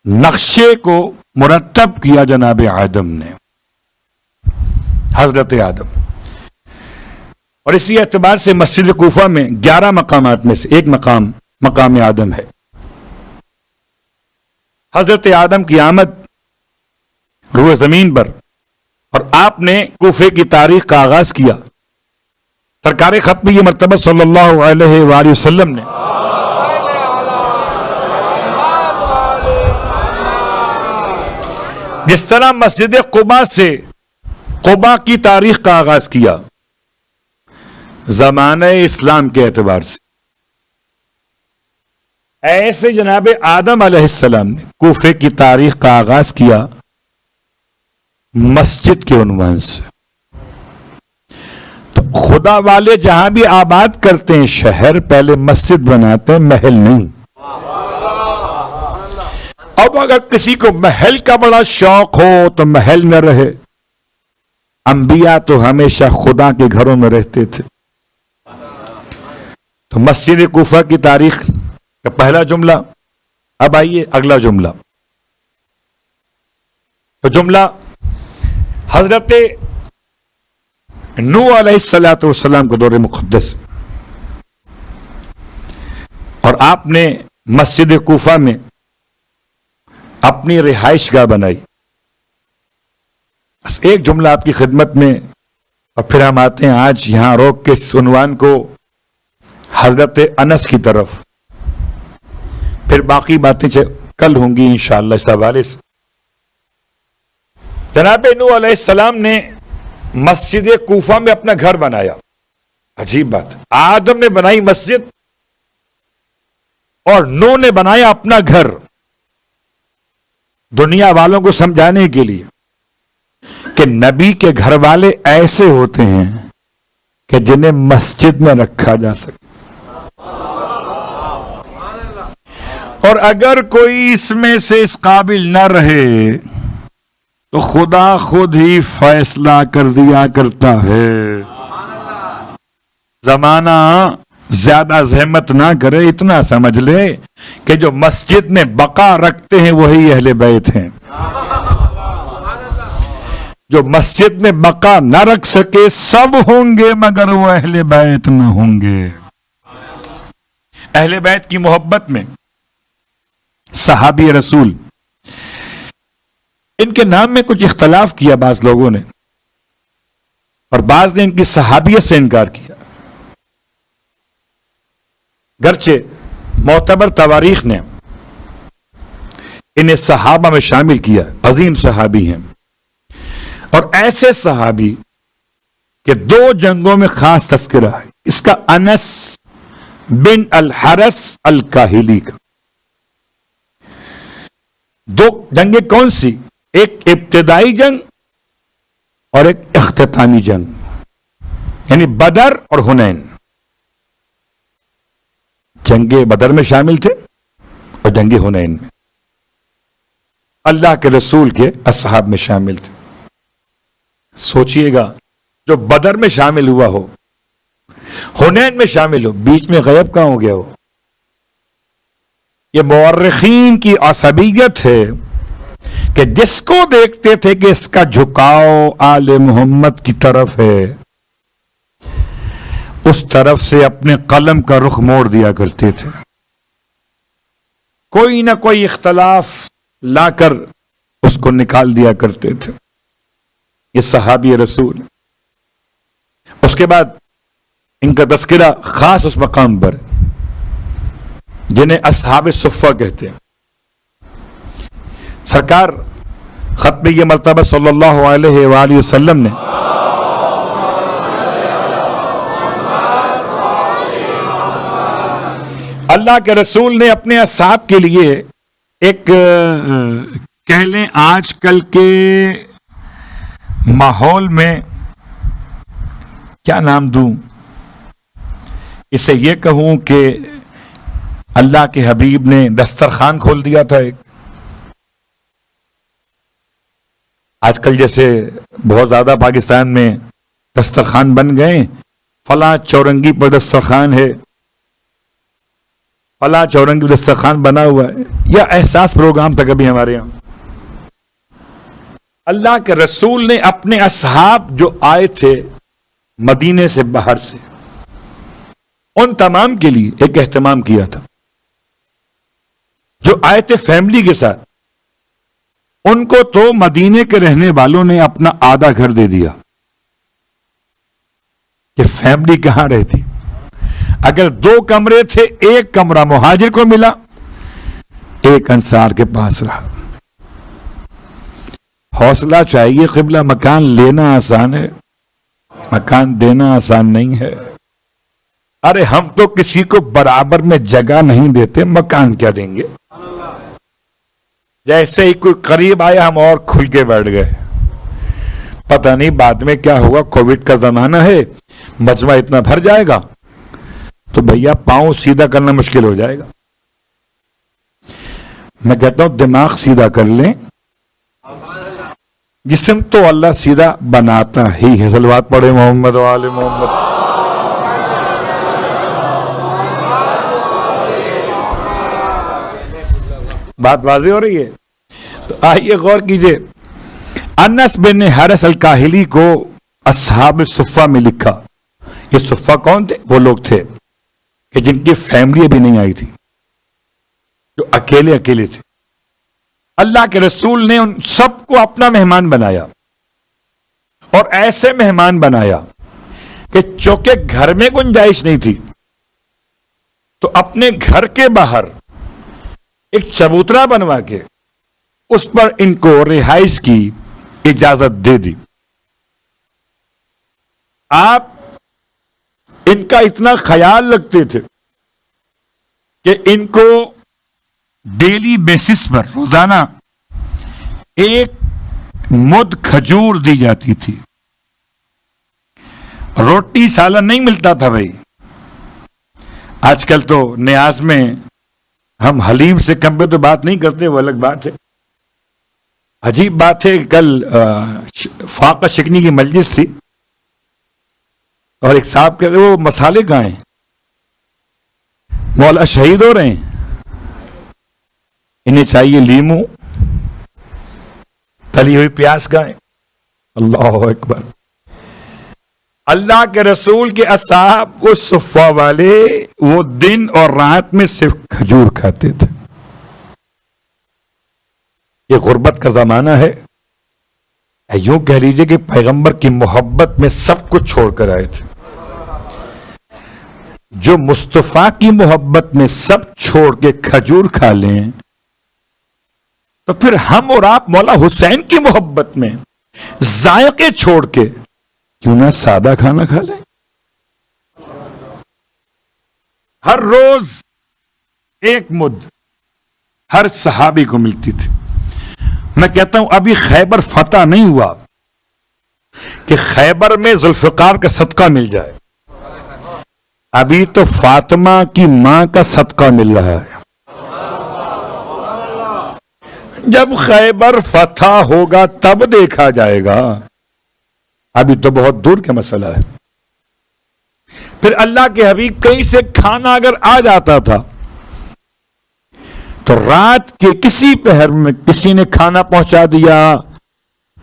نقشے کو مرتب کیا جناب آدم نے، حضرت آدم. اور اسی اعتبار سے مسجد کوفہ میں 11 مقامات میں سے ایک مقام آدم ہے. حضرت آدم کی آمد روح زمین پر، اور آپ نے کوفے کی تاریخ کا آغاز کیا. سرکار ختم یہ مرتبہ صلی اللہ علیہ وآلہ وسلم نے جس طرح مسجد قباء سے قباء کی تاریخ کا آغاز کیا زمانہ اسلام کے اعتبار سے، ایسے جناب آدم علیہ السلام نے کوفے کی تاریخ کا آغاز کیا مسجد کے عنوان سے۔ تو خدا والے جہاں بھی آباد کرتے ہیں شہر، پہلے مسجد بناتے ہیں، محل نہیں۔ اب اگر کسی کو محل کا بڑا شوق ہو تو محل میں رہے، انبیاء تو ہمیشہ خدا کے گھروں میں رہتے تھے۔ تو مسجد کوفہ کی تاریخ کا پہلا جملہ۔ اب آئیے اگلا جملہ۔ تو جملہ حضرت نوح علیہ السلام کو دور مقدس، اور آپ نے مسجد کوفہ میں اپنی رہائش گاہ بنائی۔ بس ایک جملہ آپ کی خدمت میں، اور پھر ہم آتے ہیں آج یہاں روک کے اس عنوان کو حضرت انس کی طرف، پھر باقی باتیں کل ہوں گی انشاءاللہ اس حوالے سے۔ جناب نوح علیہ السلام نے مسجد کوفہ میں اپنا گھر بنایا۔ عجیب بات، آدم نے بنائی مسجد اور نوح نے بنایا اپنا گھر، دنیا والوں کو سمجھانے کے لیے کہ نبی کے گھر والے ایسے ہوتے ہیں کہ جنہیں مسجد میں رکھا جا سکے، اور اگر کوئی اس میں سے اس قابل نہ رہے تو خدا خود ہی فیصلہ کر دیا کرتا ہے۔ زمانہ زیادہ زحمت نہ کرے، اتنا سمجھ لے کہ جو مسجد میں بقا رکھتے ہیں وہی اہل بیت ہیں۔ جو مسجد میں بقا نہ رکھ سکے سب ہوں گے مگر وہ اہل بیت نہ ہوں گے۔ اہل بیت کی محبت میں صحابی رسول، ان کے نام میں کچھ اختلاف کیا بعض لوگوں نے، اور بعض نے ان کی صحابیت سے انکار کیا، گرچہ معتبر تواریخ نے انہیں صحابہ میں شامل کیا۔ عظیم صحابی ہیں، اور ایسے صحابی کہ 2 جنگوں میں خاص تذکرہ ہے اس کا، انس بن الحرس الکاہلی کا۔ 2 جنگیں کون سی؟ ایک ابتدائی جنگ اور ایک اختتامی جنگ، یعنی بدر اور حنین۔ جنگ بدر میں شامل تھے اور جنگ حنین میں، اللہ کے رسول کے اصحاب میں شامل تھے۔ سوچئے گا، جو بدر میں شامل ہوا ہو، حنین میں شامل ہو، بیچ میں غیب کہاں ہو گیا ہو؟ یہ مورخین کی عصبیت ہے کہ جس کو دیکھتے تھے کہ اس کا جھکاؤ آل محمد کی طرف ہے، اس طرف سے اپنے قلم کا رخ موڑ دیا کرتے تھے، کوئی نہ کوئی اختلاف لا کر اس کو نکال دیا کرتے تھے۔ یہ صحابی رسول۔ اس کے بعد ان کا تذکرہ خاص اس مقام پر جنہیں اصحاب صفہ کہتے ہیں۔ سرکار ختم یہ مرتبہ صلی اللہ علیہ وآلہ وسلم نے اللہ کے رسول نے اپنے اصحاب کے لیے ایک کہہ لیں آج کل کے ماحول میں کیا نام دوں، اسے یہ کہوں کہ اللہ کے حبیب نے دسترخوان کھول دیا تھا ایک۔ آج کل جیسے بہت زیادہ پاکستان میں دسترخوان بن گئے، فلاں چورنگی پر دسترخوان ہے، فلاں چورنگی پر دسترخوان بنا ہوا ہے، یا احساس پروگرام تھا کبھی ہمارے یہاں۔ اللہ کے رسول نے اپنے اصحاب جو آئے تھے مدینے سے باہر سے، ان تمام کے لیے ایک اہتمام کیا تھا۔ جو آئے تھے فیملی کے ساتھ، ان کو تو مدینے کے رہنے والوں نے اپنا آدھا گھر دے دیا کہ فیملی کہاں رہتی۔ اگر 2 کمرے تھے، 1 کمرہ مہاجر کو ملا، 1 انصار کے پاس رہا۔ حوصلہ چاہیے. قبلہ مکان لینا آسان ہے, مکان دینا آسان نہیں ہے. ارے ہم تو کسی کو برابر میں جگہ نہیں دیتے, مکان کیا دیں گے. جیسے ہی کوئی قریب آیا ہم اور کھل کے بیٹھ گئے. پتہ نہیں بعد میں کیا ہوگا, کووڈ کا زمانہ ہے, مجمع اتنا بھر جائے گا تو بھیا پاؤں سیدھا کرنا مشکل ہو جائے گا. میں کہتا ہوں دماغ سیدھا کر لیں, جسم تو اللہ سیدھا بناتا ہی ہے. صلوات پڑھے محمد و آل محمد. بات واضح ہو رہی ہے. تو آئیے غور کیجئے, انس بن حارث الکاہلی کو اصحاب صفہ میں لکھا. یہ صفہ کون تھے؟ وہ لوگ تھے کہ جن کی فیملی ابھی نہیں آئی تھی, جو اکیلے تھے. اللہ کے رسول نے ان سب کو اپنا مہمان بنایا, اور ایسے مہمان بنایا کہ چونکہ گھر میں گنجائش نہیں تھی تو اپنے گھر کے باہر ایک چبوترا بنوا کے اس پر ان کو رہائش کی اجازت دے دی. آپ ان کا اتنا خیال رکھتے تھے کہ ان کو ڈیلی بیسس پر روزانہ ایک مد کھجور دی جاتی تھی. روٹی سالن نہیں ملتا تھا بھائی. آج کل تو نیاز میں ہم حلیم سے کم پہ تو بات نہیں کرتے, وہ الگ بات ہے. عجیب بات ہے, کل فاقہ شکنی کی مجلس تھی اور ایک صاحب کہتے وہ مسالے کہاں ہیں, مولا شہید ہو رہے ہیں, انہیں چاہیے لیمو, تلی ہوئی پیاز کہاں ہیں. اللہ اکبر. اللہ کے رسول کے اصحاب وہ صفہ والے وہ دن اور رات میں صرف کھجور کھاتے تھے. یہ غربت کا زمانہ ہے. یوں کہہ لیجئے کہ پیغمبر کی محبت میں سب کچھ چھوڑ کر آئے تھے. جو مصطفیٰ کی محبت میں سب چھوڑ کے کھجور کھا لیں تو پھر ہم اور آپ مولا حسین کی محبت میں ذائقے چھوڑ کے کیوں نہ سادہ کھانا کھا لیں. ہر روز ایک مد ہر صحابی کو ملتی تھی. میں کہتا ہوں ابھی خیبر فتح نہیں ہوا کہ خیبر میں ذوالفقار کا صدقہ مل جائے. ابھی تو فاطمہ کی ماں کا صدقہ مل رہا ہے. جب خیبر فتح ہوگا تب دیکھا جائے گا, ابھی تو بہت دور کا مسئلہ ہے. پھر اللہ کے حبیب کہیں سے کھانا اگر آ جاتا تھا تو رات کے کسی پہر میں کسی نے کھانا پہنچا دیا,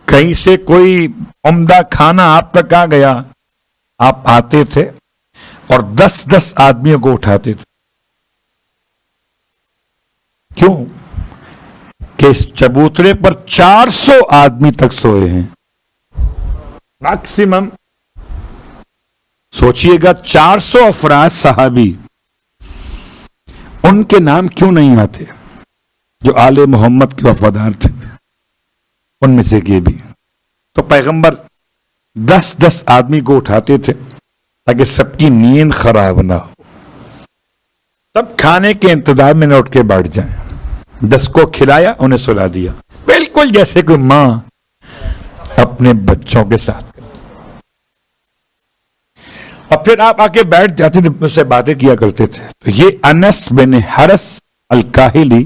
کہیں سے کوئی عمدہ کھانا آپ تک آ گیا, آپ آتے تھے اور 10 آدمیوں کو اٹھاتے تھے. کیوں کہ اس چبوترے پر 400 آدمی تک سوئے ہیں میکسیمم. سوچئے گا 400 افراد صحابی, ان کے نام کیوں نہیں آتے جو آل محمد کے وفادار تھے؟ ان میں سے یہ بھی. تو پیغمبر 10 آدمی کو اٹھاتے تھے تاکہ سب کی نیند خراب نہ ہو. تب کھانے کے انتظام میں نہ اٹھ کے بیٹھ جائیں. 10 کو کھلایا, انہیں سلا دیا, بالکل جیسے کوئی ماں اپنے بچوں کے ساتھ. اور پھر آپ آ کے بیٹھ جاتے تھے, مجھ سے باتیں کیا کرتے تھے. تو یہ انس بن حارث الکاہلی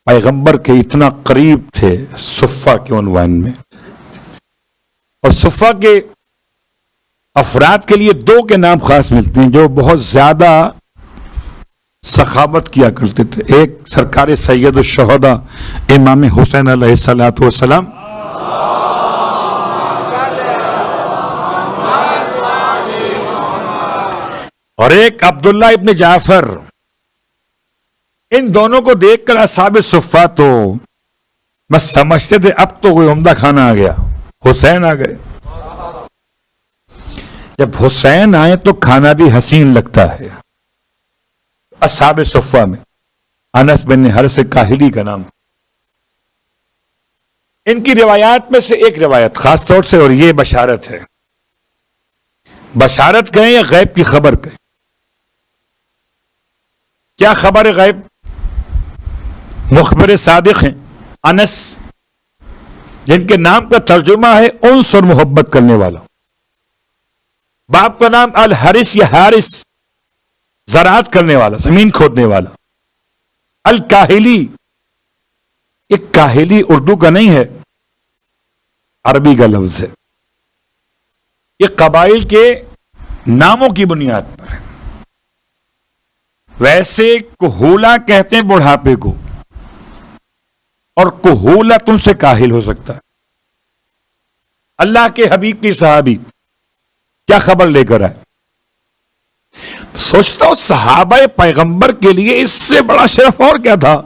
پیغمبر کے اتنا قریب تھے صفہ کے عنوان میں. اور صفہ کے افراد کے لیے 2 کے نام خاص ملتے ہیں جو بہت زیادہ سخاوت کیا کرتے تھے. ایک سرکار سید الشہداء امام حسین علیہ الصلوۃ والسلام, اور ایک عبداللہ ابن جعفر. ان دونوں کو دیکھ کر اصحاب صفہ تو بس سمجھتے تھے اب تو کوئی عمدہ کھانا آ گیا, حسین آ گئے. جب حسین آئے تو کھانا بھی حسین لگتا ہے. اصحاب صفہ میں انس بن حارث الکاہلی کا نام. ان کی روایات میں سے ایک روایت خاص طور سے، اور یہ بشارت ہے، بشارت کہیں یا غیب کی خبر کہیں؟ کیا خبر غیب؟ مخبر صادق ہیں انس، جن کے نام کا ترجمہ ہے انس اور محبت کرنے والا. باپ کا نام الحارث یا حارث، زراعت کرنے والا، زمین کھودنے والا. الکاہلی، یہ کاہلی اردو کا نہیں ہے، عربی کا لفظ ہے. یہ قبائل کے ناموں کی بنیاد پر ہے. ویسے کہولا کہتے ہیں بڑھاپے کو، اور کہولا تم سے کاہل ہو سکتا ہے. اللہ کے حبیب کی صحابی کیا خبر لے کر آئے؟ سوچتا ہوں صحابہ پیغمبر کے لیے اس سے بڑا شرف اور کیا تھا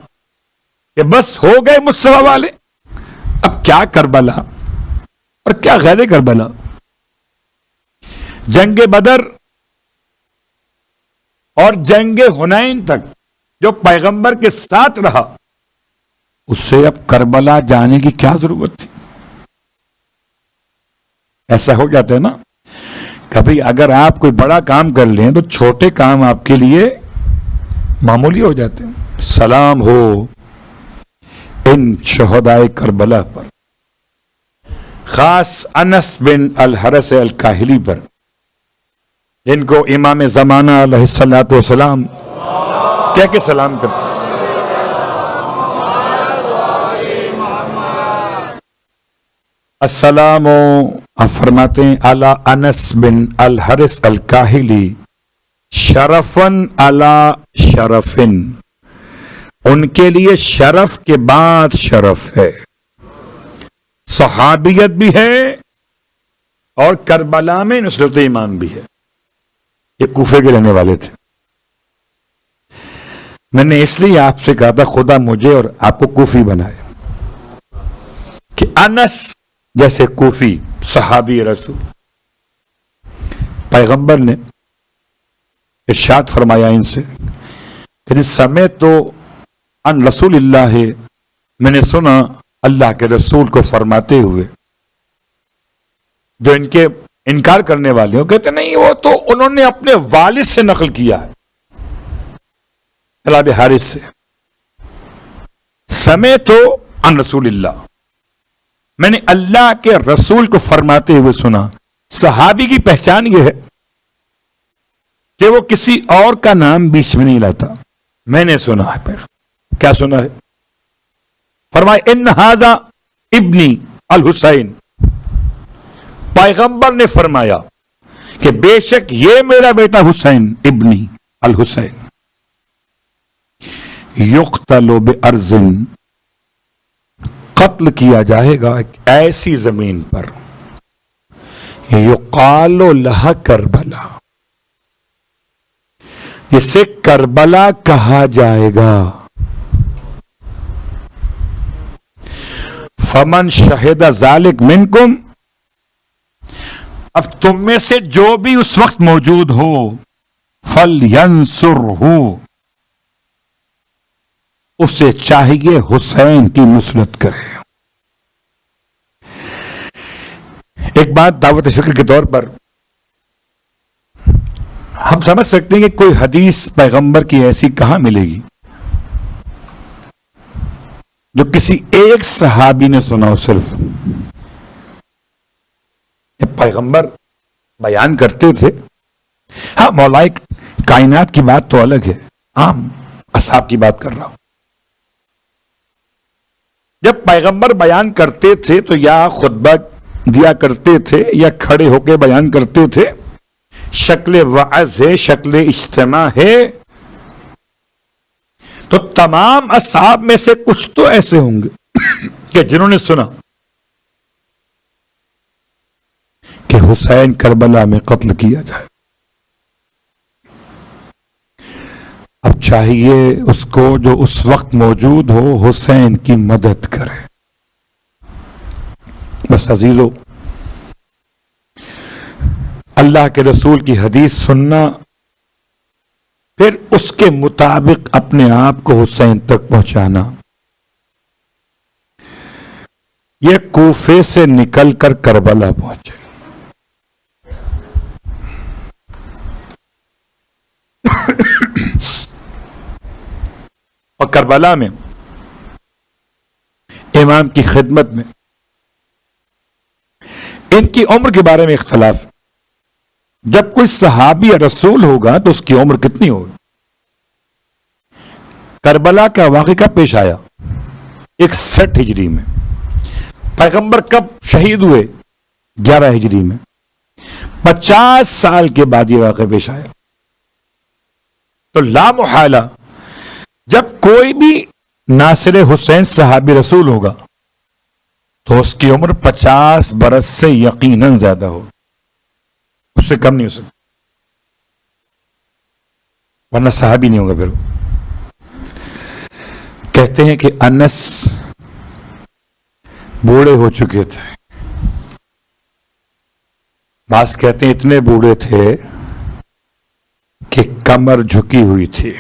کہ بس ہو گئے مصطفیٰ والے. اب کیا کربلا اور کیا غیر کربلا. جنگ بدر اور جنگ حنین تک جو پیغمبر کے ساتھ رہا، اس سے اب کربلا جانے کی کیا ضرورت تھی؟ ایسا ہو جاتا ہے نا کبھی، اگر آپ کوئی بڑا کام کر لیں تو چھوٹے کام آپ کے لیے معمولی ہو جاتے ہیں. سلام ہو ان شہدائے کربلا پر، خاص انس بن الحارث الکاہلی پر، جن کو امام زمانہ علیہ الصلوۃ والسلام کہہ کے سلام کرتے ہیں. السلام، آپ فرماتے ہیں علی انس بن الحارث الکاہلی شرفن علی شرفن، ان کے لیے شرف کے بعد شرف ہے. صحابیت بھی ہے اور کربلا میں نصرت ایمان بھی ہے. یہ کوفے کے رہنے والے تھے. میں نے اس لیے آپ سے کہا تھا خدا مجھے اور آپ کو کوفی بنائے کہ انس جیسے کوفی صحابی رسول. پیغمبر نے ارشاد فرمایا ان سے کہ سمے تو ان رسول اللہ ہے، میں نے سنا اللہ کے رسول کو فرماتے ہوئے، جو ان کے انکار کرنے والے ہو کہتے نہیں وہ تو انہوں نے اپنے والد سے نقل کیا ہے، بن حارث سے. سمے تو ان رسول اللہ، میں نے اللہ کے رسول کو فرماتے ہوئے سنا. صحابی کی پہچان یہ ہے کہ وہ کسی اور کا نام بیچ میں نہیں لاتا. میں نے سنا ہے. کیا سنا ہے؟ فرمایا ان ھذا ابنی الحسین، پیغمبر نے فرمایا کہ بے شک یہ میرا بیٹا حسین، ابنی الحسین، یقتل بارض، قتل کیا جائے گا ایک ایسی زمین پر، یقال لہا کربلا، جسے کربلا کہا جائے گا. فمن شہد ذالک منکم، اب تم میں سے جو بھی اس وقت موجود ہو، فلینصرہ، اسے چاہیے حسین کی نصرت کرے. ایک بات دعوت فکر کے طور پر ہم سمجھ سکتے ہیں کہ کوئی حدیث پیغمبر کی ایسی کہاں ملے گی جو کسی ایک صحابی نے سنا ہو. صرف پیغمبر بیان کرتے تھے. ہاں مولا کائنات کی بات تو الگ ہے، عام اصحاب کی بات کر رہا ہوں. جب پیغمبر بیان کرتے تھے تو یا خطبہ دیا کرتے تھے یا کھڑے ہو کے بیان کرتے تھے. شکل وعظ ہے، شکل اجتماع ہے. تو تمام اصحاب میں سے کچھ تو ایسے ہوں گے کہ جنہوں نے سنا کہ حسین کربلا میں قتل کیا جائے. اب چاہیے اس کو جو اس وقت موجود ہو حسین کی مدد کرے. بس عزیزو، اللہ کے رسول کی حدیث سننا، پھر اس کے مطابق اپنے آپ کو حسین تک پہنچانا. یہ کوفے سے نکل کر کربلا پہنچے. اور کربلا میں امام کی خدمت میں ان کی عمر کے بارے میں اختلاف. جب کوئی صحابی یا رسول ہوگا تو اس کی عمر کتنی ہوگی؟ کربلا کا واقعہ پیش آیا 61 ہجری میں. پیغمبر کب شہید ہوئے؟ 11 ہجری میں. 50 سال کے بعد یہ واقعہ پیش آیا. تو لا محالہ جب کوئی بھی ناصر حسین صحابی رسول ہوگا تو اس کی عمر 50 برس سے یقیناً زیادہ ہو، اس سے کم نہیں ہو سکتی، ورنہ صحابی نہیں ہوگا. پھر کہتے ہیں کہ انس بوڑھے ہو چکے تھے. بعض کہتے ہیں اتنے بوڑھے تھے کہ کمر جھکی ہوئی تھی.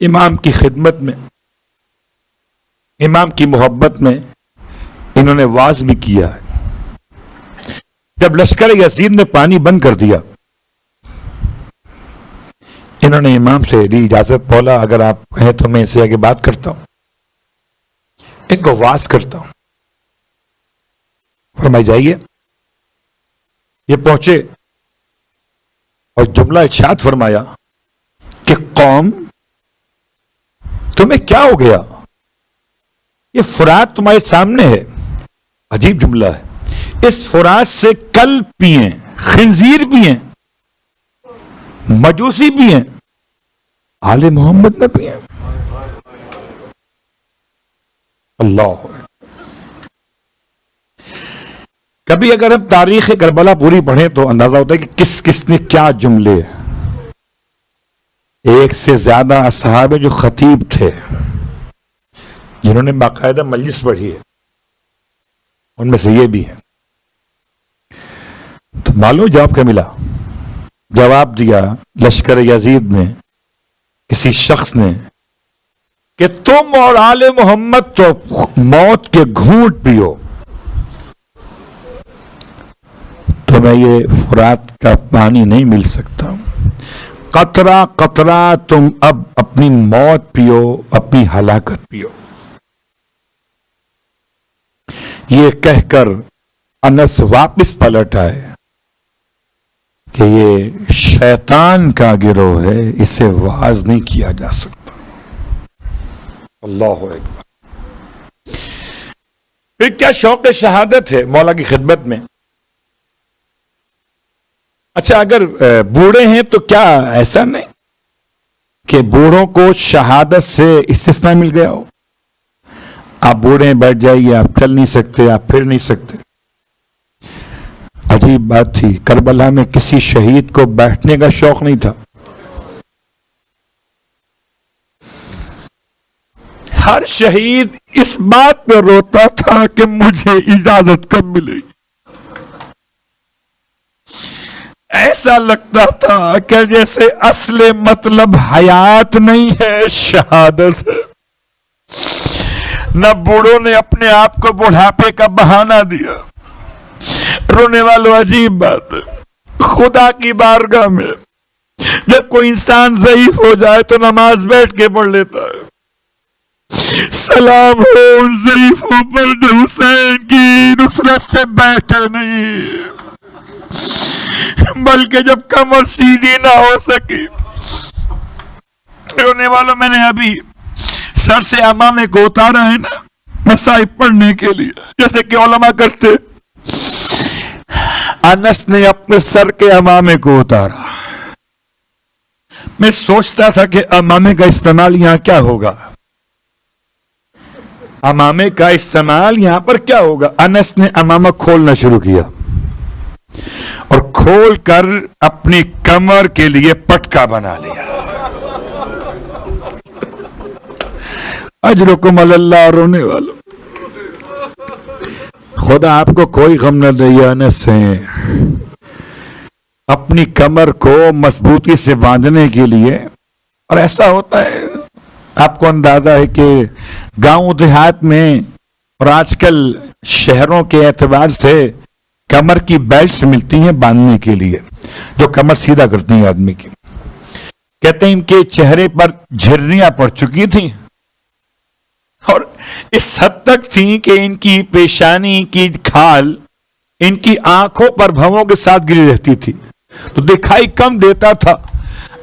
امام کی خدمت میں، امام کی محبت میں انہوں نے واز بھی کیا ہے. جب لشکر یزید نے پانی بند کر دیا، انہوں نے امام سے لی اجازت، بولا اگر آپ کہیں تو میں اسے آگے بات کرتا ہوں، ان کو واز کرتا ہوں. فرمائی جائیے. یہ پہنچے اور جملہ ارشاد فرمایا کہ قوم تمہیں کیا ہو گیا؟ یہ فرات تمہارے سامنے ہے. عجیب جملہ ہے. اس فرات سے کلب بھی ہیں، خنزیر بھی ہیں، مجوسی بھی ہیں، آل محمد میں بھی ہیں. اللہ. کبھی اگر ہم تاریخ کربلا پوری پڑھیں تو اندازہ ہوتا ہے کہ کس کس نے کیا جملے. ایک سے زیادہ اصحاب جو خطیب تھے، جنہوں نے باقاعدہ مجلس پڑھی ہے، ان میں سے یہ بھی ہیں. تو معلوم جواب کیا ملا؟ جواب دیا لشکر یزید نے، کسی شخص نے، کہ تم اور آل محمد تو موت کے گھونٹ پیو، تمہیں یہ فرات کا پانی نہیں مل سکتا. قطرہ قطرہ تم اب اپنی موت پیو، اپنی ہلاکت پیو. یہ کہہ کر انس واپس پلٹ آئے کہ یہ شیطان کا گروہ ہے، اسے واز نہیں کیا جا سکتا. اللہ اکبر. پھر کیا شوق شہادت ہے مولا کی خدمت میں. اچھا اگر بوڑھے ہیں تو کیا ایسا نہیں کہ بوڑھوں کو شہادت سے استثناء مل گیا ہو؟ آپ بوڑھے ہیں، بیٹھ جائیے، آپ چل نہیں سکتے، آپ پھر نہیں سکتے. عجیب بات تھی، کربلا میں کسی شہید کو بیٹھنے کا شوق نہیں تھا. ہر شہید اس بات پہ روتا تھا کہ مجھے اجازت کب ملے گی. ایسا لگتا تھا کہ جیسے اصل مطلب حیات نہیں ہے، شہادت ہے. نہ بوڑھوں نے اپنے آپ کو بڑھاپے کا بہانہ دیا. رونے والوں عجیب بات ہے، خدا کی بارگاہ میں جب کوئی انسان ضعیف ہو جائے تو نماز بیٹھ کے پڑھ لیتا ہے. سلام ہو ان ضعیفوں پر جو حسین کی نصرت سے بیٹھے نہیں، بلکہ جب کمر سیدھی نہ ہو سکی. رونے والوں، میں نے ابھی سر سے امامے کو اتارا ہے نا مصائب پڑھنے کے لیے، جیسے کہ علماء کرتے. انس نے اپنے سر کے امامے کو اتارا. میں سوچتا تھا کہ امامے کا استعمال یہاں کیا ہوگا، امامے کا استعمال یہاں پر کیا ہوگا. انس نے امامہ کھولنا شروع کیا اور کھول کر اپنی کمر کے لیے پٹکا بنا لیا. اجرکم اللہ. رونے والوں، خدا آپ کو کوئی غم نہ دے. انس ہیں اپنی کمر کو مضبوطی سے باندھنے کے لیے. اور ایسا ہوتا ہے آپ کو اندازہ ہے کہ گاؤں دیہات میں اور آج کل شہروں کے اعتبار سے کمر کی بیلٹس ملتی ہیں باندھنے کے لیے جو کمر سیدھا کرتی ہیں آدمی کی. کہتے ہیں ان کے چہرے پر جھریاں پڑ چکی تھیں اور اس حد تک تھیں کہ ان کی پیشانی کی کھال ان کی آنکھوں پر بھووں کے ساتھ گری رہتی تھی تو دکھائی کم دیتا تھا.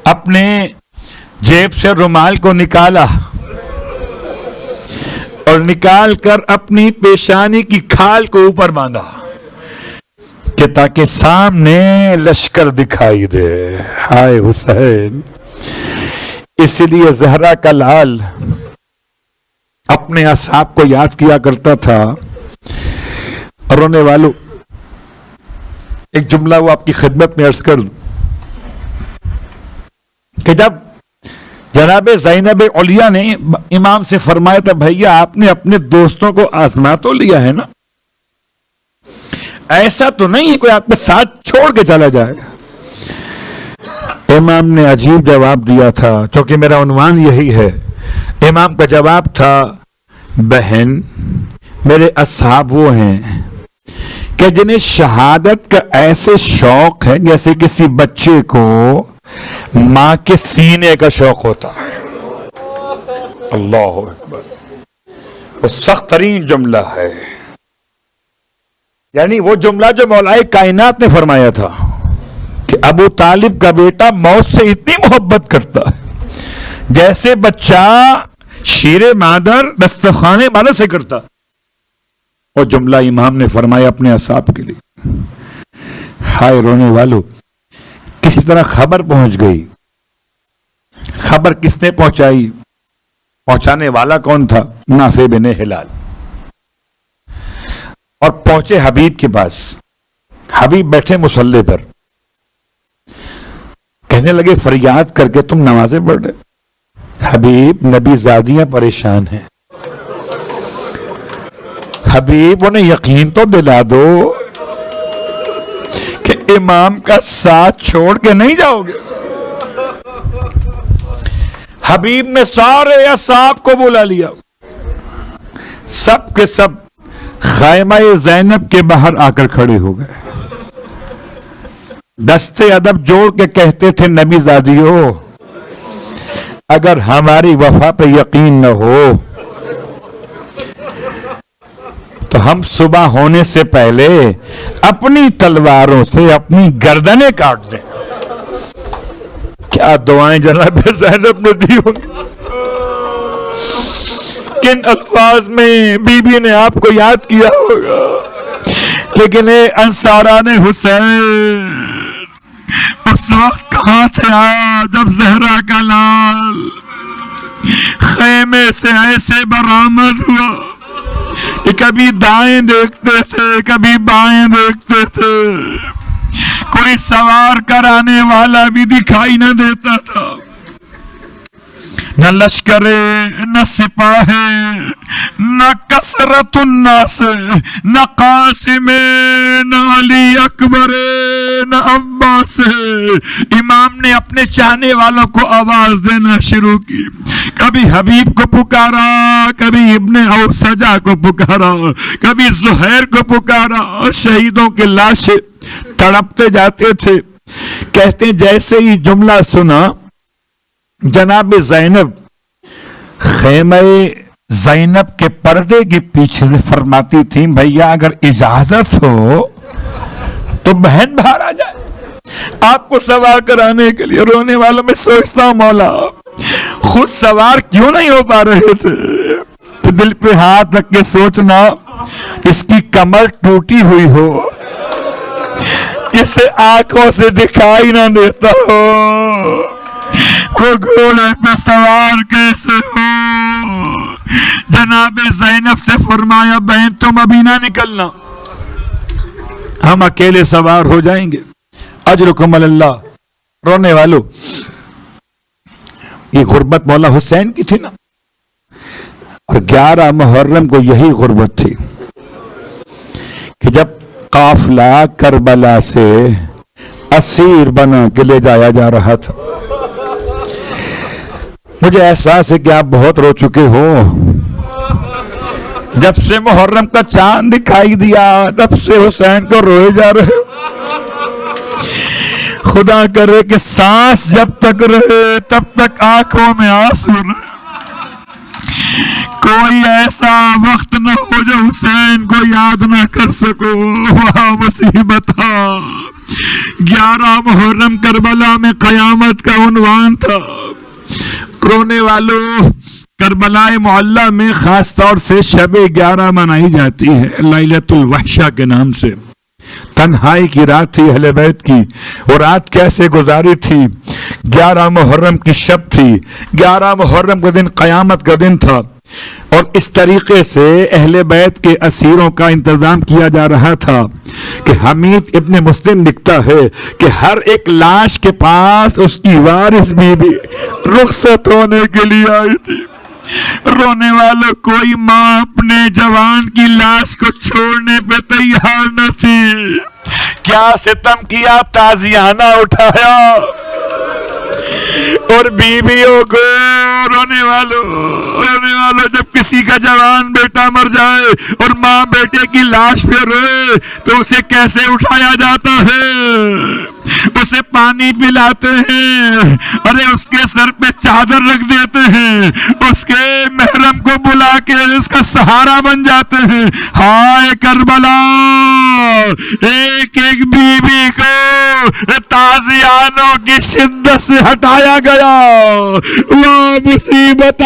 اپنے جیب سے رومال کو نکالا اور نکال کر اپنی پیشانی کی کھال کو اوپر باندھا کہ تاکہ سامنے لشکر دکھائی دے. ہائے حسین. اسی لیے زہرا کا لال اپنے اصحاب کو یاد کیا کرتا تھا. اور رونے والوں ایک جملہ وہ آپ کی خدمت میں عرض کر دوں کہ جب جناب زینب علیہ نے امام سے فرمایا تھا بھیا آپ نے اپنے دوستوں کو آزما تو لیا ہے نا, ایسا تو نہیں ہے کوئی آپ کے ساتھ چھوڑ کے چلا جائے. امام نے عجیب جواب دیا تھا چونکہ میرا عنوان یہی ہے. امام کا جواب تھا بہن میرے اصحاب وہ ہیں کہ جنہیں شہادت کا ایسے شوق ہے جیسے کسی بچے کو ماں کے سینے کا شوق ہوتا ہے. اللہ اکبر. وہ سخت ترین جملہ ہے, یعنی وہ جملہ جو مولائے کائنات نے فرمایا تھا کہ ابو طالب کا بیٹا موت سے اتنی محبت کرتا ہے جیسے بچہ شیر مادر دسترخوان مادر سے کرتا. وہ جملہ امام نے فرمایا اپنے اصحاب کے لیے. ہائے رونے والوں, کسی طرح خبر پہنچ گئی. خبر کس نے پہنچائی؟ پہنچانے والا کون تھا؟ نافع بن ہلال. اور پہنچے حبیب کے پاس. حبیب بیٹھے مصلی پر, کہنے لگے فریاد کر کے تم نمازیں پڑھ رہے. حبیب نبی زادیاں پریشان ہیں. حبیب انہیں یقین تو دلا دو کہ امام کا ساتھ چھوڑ کے نہیں جاؤ گے. حبیب نے سارے اصحاب کو بلا لیا. سب کے سب خیمہ زینب کے باہر آ کر کھڑے ہو گئے. دستے ادب جوڑ کے کہتے تھے نبی زادیو اگر ہماری وفا پہ یقین نہ ہو تو ہم صبح ہونے سے پہلے اپنی تلواروں سے اپنی گردنیں کاٹ دیں. کیا دعائیں جناب زینب نے دی ہوں گی, کن الفاظ میں بی بی نے آپ کو یاد کیا ہوگا. لیکن انصاران حسین اس وقت کہاں تھے جب زہرا کا لال خیمے سے ایسے برآمد ہوا کہ کبھی دائیں دیکھتے تھے کبھی بائیں دیکھتے تھے. کوئی سوار کرانے والا بھی دکھائی نہ دیتا تھا. نہ لشکر نہ سپاہ نہ کثرت الناس نہ قاسم نہ علی اکبر نہ عباس. امام نے اپنے چاہنے والوں کو آواز دینا شروع کی. کبھی حبیب کو پکارا, کبھی ابن اوسجا کو پکارا, کبھی زہیر کو پکارا. شہیدوں کے لاشیں تڑپتے جاتے تھے. کہتے جیسے ہی جملہ سنا جناب زینب خیمہ زینب کے پردے کے پیچھے سے فرماتی تھی بھیا اگر اجازت ہو تو بہن باہر آ جائے آپ کو سوار کرانے کے لیے. رونے والوں میں سوچتا ہوں مولا خود سوار کیوں نہیں ہو پا رہے تھے. تو دل پہ ہاتھ رکھ کے سوچنا اس کی کمر ٹوٹی ہوئی ہو, اسے آنکھوں سے دکھائی نہ دیتا ہو, وہ گھوڑے پہ سوار کیسے ہو. جناب زینب سے فرمایا بہن تم ابھی نہ نکلنا, ہم اکیلے سوار ہو جائیں گے. اجرکم اللہ. رونے والوں یہ غربت مولا حسین کی تھی نا, اور 11 محرم کو یہی غربت تھی کہ جب قافلہ کربلا سے اسیر بنا کے لے جایا جا رہا تھا. مجھے احساس ہے کہ آپ بہت رو چکے ہو. جب سے محرم کا چاند دکھائی دیا تب سے حسین کو روئے جا رہے. خدا کرے کہ سانس جب تک رہے تب تک آنکھوں میں آنسو رہے. کوئی ایسا وقت نہ ہو جو حسین کو یاد نہ کر سکو. وہاں مصیبت 11 محرم کربلا میں قیامت کا عنوان تھا. رونے والوں، کربلا معلی میں خاص طور سے شب 11 منائی جاتی ہے لیلۃ الوحشہ کے نام سے. تنہائی کی رات تھی اہل بیت کی. وہ رات کیسے گزاری تھی؟ 11 محرم کی شب تھی. 11 محرم کا دن قیامت کا دن تھا، اور اس طریقے سے اہل بیت کے اسیروں کا انتظام کیا جا رہا تھا کہ حمید ابن مسلم لکھتا ہے کہ ہر ایک لاش کے پاس اس کی وارث بھی رخصت ہونے کے لیے آئی تھی. رونے والوں، کوئی ماں اپنے جوان کی لاش کو چھوڑنے پہ تیار نہ تھی. کیا ستم کیا، تازیانہ اٹھایا. اور بیویوں کو، رونے والوں جب کسی کا جوان بیٹا مر جائے اور ماں بیٹے کی لاش پہ روئے تو اسے کیسے اٹھایا جاتا ہے؟ اسے پانی پلاتے ہیں، ارے اس کے سر پہ چادر رکھ دیتے ہیں، اس کے محرم کو بلا کے اس کا سہارا بن جاتے ہیں. ہائے کربلا، ایک ایک بیوی کو تازیانوں کی شدت سے ہٹایا گیا. وہ مصیبت،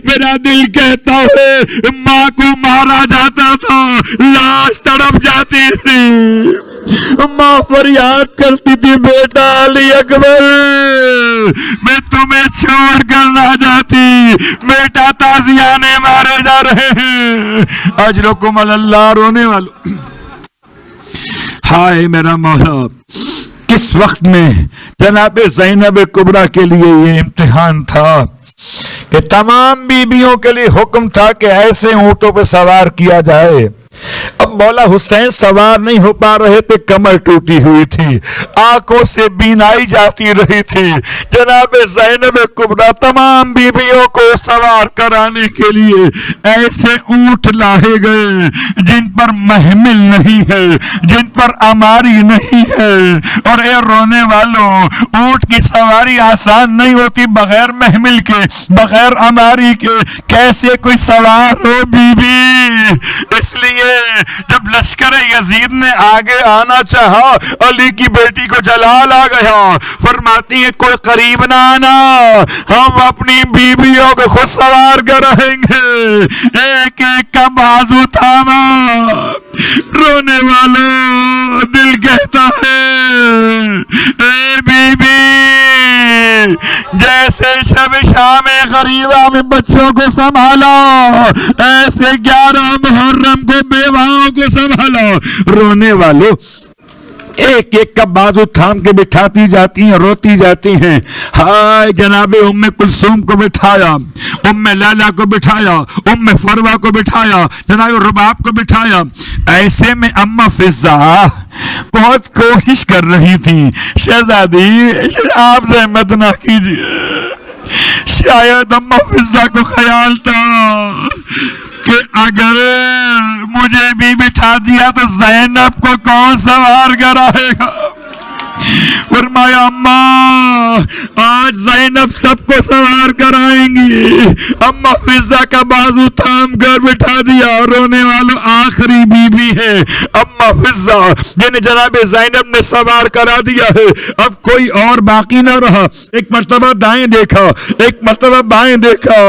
میرا دل کہتا ہے ماں کو مارا جاتا تھا، لاش تڑپ جاتی تھی، ماں فریاد کرتی تھی بیٹا علی اکبر میں تمہیں چھوڑ کر نہ جاتی، بیٹا تازیانے مارے جا رہے ہیں. اجرکم اللہ. رونے والوں، ہائے میرا مولا، کس وقت میں جناب زینب کبریٰ کے لیے یہ امتحان تھا کہ تمام بیویوں کے لیے حکم تھا کہ ایسے اونٹوں پہ سوار کیا جائے. اب مولا حسین سوار نہیں ہو پا رہے تھے، کمر ٹوٹی ہوئی تھی، آنکھوں سے بینائی جاتی رہی تھی. جناب زینب کبریٰ تمام بیویوں کو سوار کرانے کے لیے ایسے اونٹ لائے گئے جن پر محمل نہیں ہے، جن پر اماری نہیں ہے. اور اے رونے والوں، اونٹ کی سواری آسان نہیں ہوتی بغیر محمل کے، بغیر اماری کے. کیسے کوئی سوار ہو بیوی؟ اس لیے جب لشکر یزید نے آگے آنا چاہا، علی کی بیٹی کو جلال آ گیا، فرماتی ہے کوئی قریب نہ آنا، ہم اپنی بیویوں کو خود سوار کریں گے. ایک ایک کا بازو تھاما. رونے والوں، دل کہتا ہے اے بی بی، جیسے شب شام غریبہ میں بچوں کو سنبھالا، ایسے 11 محرم کو بیواؤں کو سنبھالا. رونے والوں، ایک ایک کا بازو تھام کے بٹھاتی جاتی ہیں، روتی جاتی ہیں. ہائے جناب ام کلثوم کو بٹھایا، ام لیلا کو بٹھایا، ام فروہ کو بٹھایا، جناب رباب کو بٹھایا. ایسے میں اما فضہ بہت کوشش کر رہی تھی، شہزادی آپ زحمت نہ کیجیے. شاید اما فضہ کو خیال تھا کہ اگر مجھے بھی بٹھا دیا تو زینب کو کون سوار کرائے گا. فرمایا اماں آج زینب سب کو سوار کرائیں گی. اما فضہ کا بازو تھام کر بٹھا دیا. رونے والوں، آخری بیوی ہے اما فضہ جنہیں جناب زینب نے سوار کرا دیا ہے. اب کوئی اور باقی نہ رہا. ایک مرتبہ دائیں دیکھا، ایک مرتبہ بائیں دیکھا،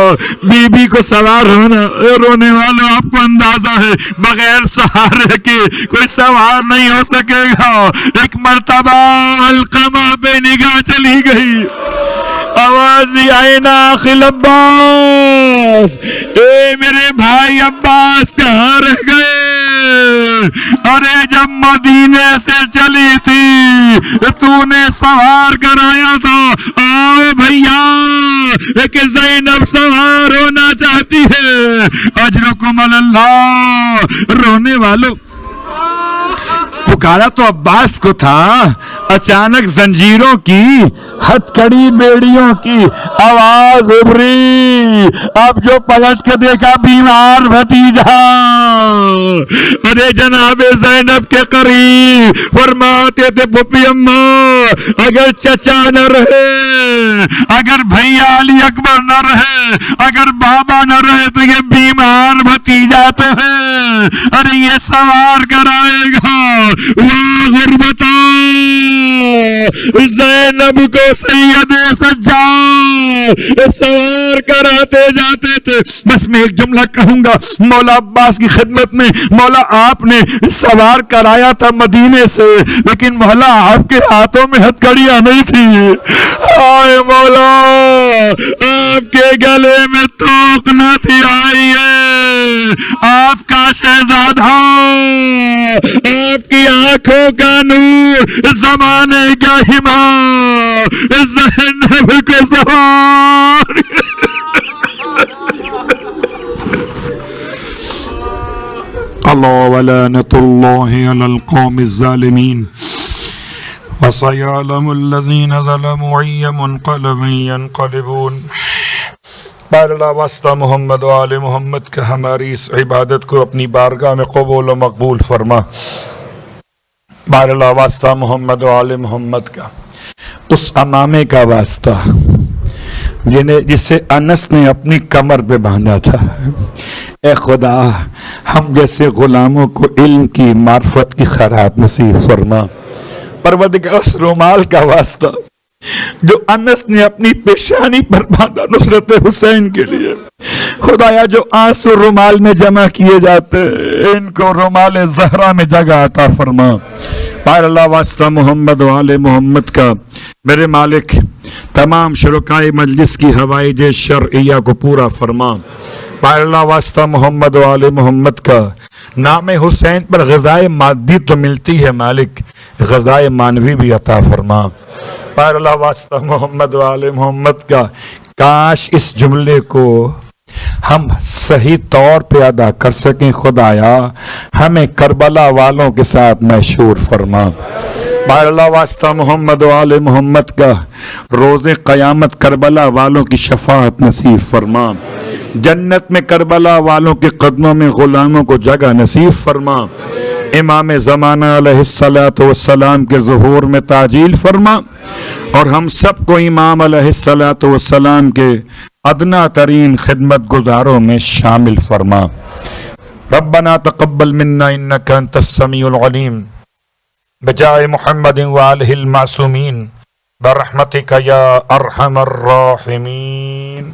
بیوی کو سوار ہونا. رونے والوں، آپ کو اندازہ ہے بغیر سہارے کے کوئی سوار نہیں ہو سکے گا. ایک مرتبہ القمہ پہ نگاہ چلی گئی، آواز آئی نا خل عباس، اے میرے بھائی عباس کہاں رہ گئے؟ ارے جب مدینے سے چلی تھی تو نے سوار کرایا تھا، آؤ بھیا کہ زینب سوار ہونا چاہتی ہے. اجرکم اللہ. رونے والوں، پکارا تو عباس کو تھا، اچانک زنجیروں کی ہتھکڑی بیڑیوں کی آواز ابھری. اب جو پلٹ کے دیکھا بیمار بھتیجا. ارے جناب زینب کے قریب فرماتے تھے پھپھی اماں اگر چچا نہ رہے, اگر بھیا علی اکبر نہ رہے, اگر بابا نہ رہے تو یہ بیمار بھتیجا تو ہے, ارے یہ سوار کرائے گا. واہ غربتا زینب کو سید سجاد سوار کراتے جاتے تھے. بس میں ایک جملہ کہوں گا, مولا عباس کی خدمت میں, مولا آپ نے سوار کرایا تھا مدینے سے, لیکن مولا آپ کے ہاتھوں میں ہتھکڑیاں نہیں تھی. آئے مولا آپ کے گلے میں توق نہ تھی. آئیے آپ کا شہزادہ, آپ کی آنکھوں کا نور, زمانے کا امام زینب کو سوار. اللہ ولعنۃ اللہ علی القوم الظالمین وسيعلم الذين ظلموا أي منقلب ينقلبون. بارلا واسطہ محمد و آل محمد کا ہماری اس عبادت کو اپنی بارگاہ میں قبول و مقبول فرما. بارلا واسطہ محمد و آل محمد کا اس امامے کا واسطہ جسے انس نے اپنی کمر پہ باندھا تھا. اے خدا ہم جیسے غلاموں کو علم کی معرفت کی خیرات نصیب فرما. پروردگار اس رومال کا واسطہ جو انس نے اپنی پیشانی پر باندھا نصرت حسین کے لیے, خدایا جو آنسو رومال میں جمع کیے جاتے ان کو رومال زہرا میں جگہ عطا فرما. پائر اللہ واسطہ محمد و آل محمد کا میرے مالک تمام شرکائے مجلس کی حوائج شرعیہ کو پورا فرما. پائر اللہ واسطہ محمد و آل محمد کا نام حسین پر غذائے مادی تو ملتی ہے مالک, غذائے مانوی بھی عطا فرما. پائر اللہ واسطہ محمد و آل محمد کا کاش اس جملے کو ہم صحیح طور پہ ادا کر سکیں. خدایا ہمیں کربلا والوں کے ساتھ مشہور فرما. پائر اللہ واسطہ محمد و آل محمد کا روز قیامت کربلا والوں کی شفاعت نصیب فرما. جنت میں کربلا والوں کے قدموں میں غلاموں کو جگہ نصیب فرما. امام زمانہ علیہ الصلوۃ والسلام کے ظہور میں تعجیل فرما, اور ہم سب کو امام علیہ الصلوۃ والسلام کے ادنا ترین خدمت گزاروں میں شامل فرما. ربنا تقبل منا انک انت السمیع العلیم بجائے محمد وآلہ المعصومین برحمتک یا ارحم الراحمین.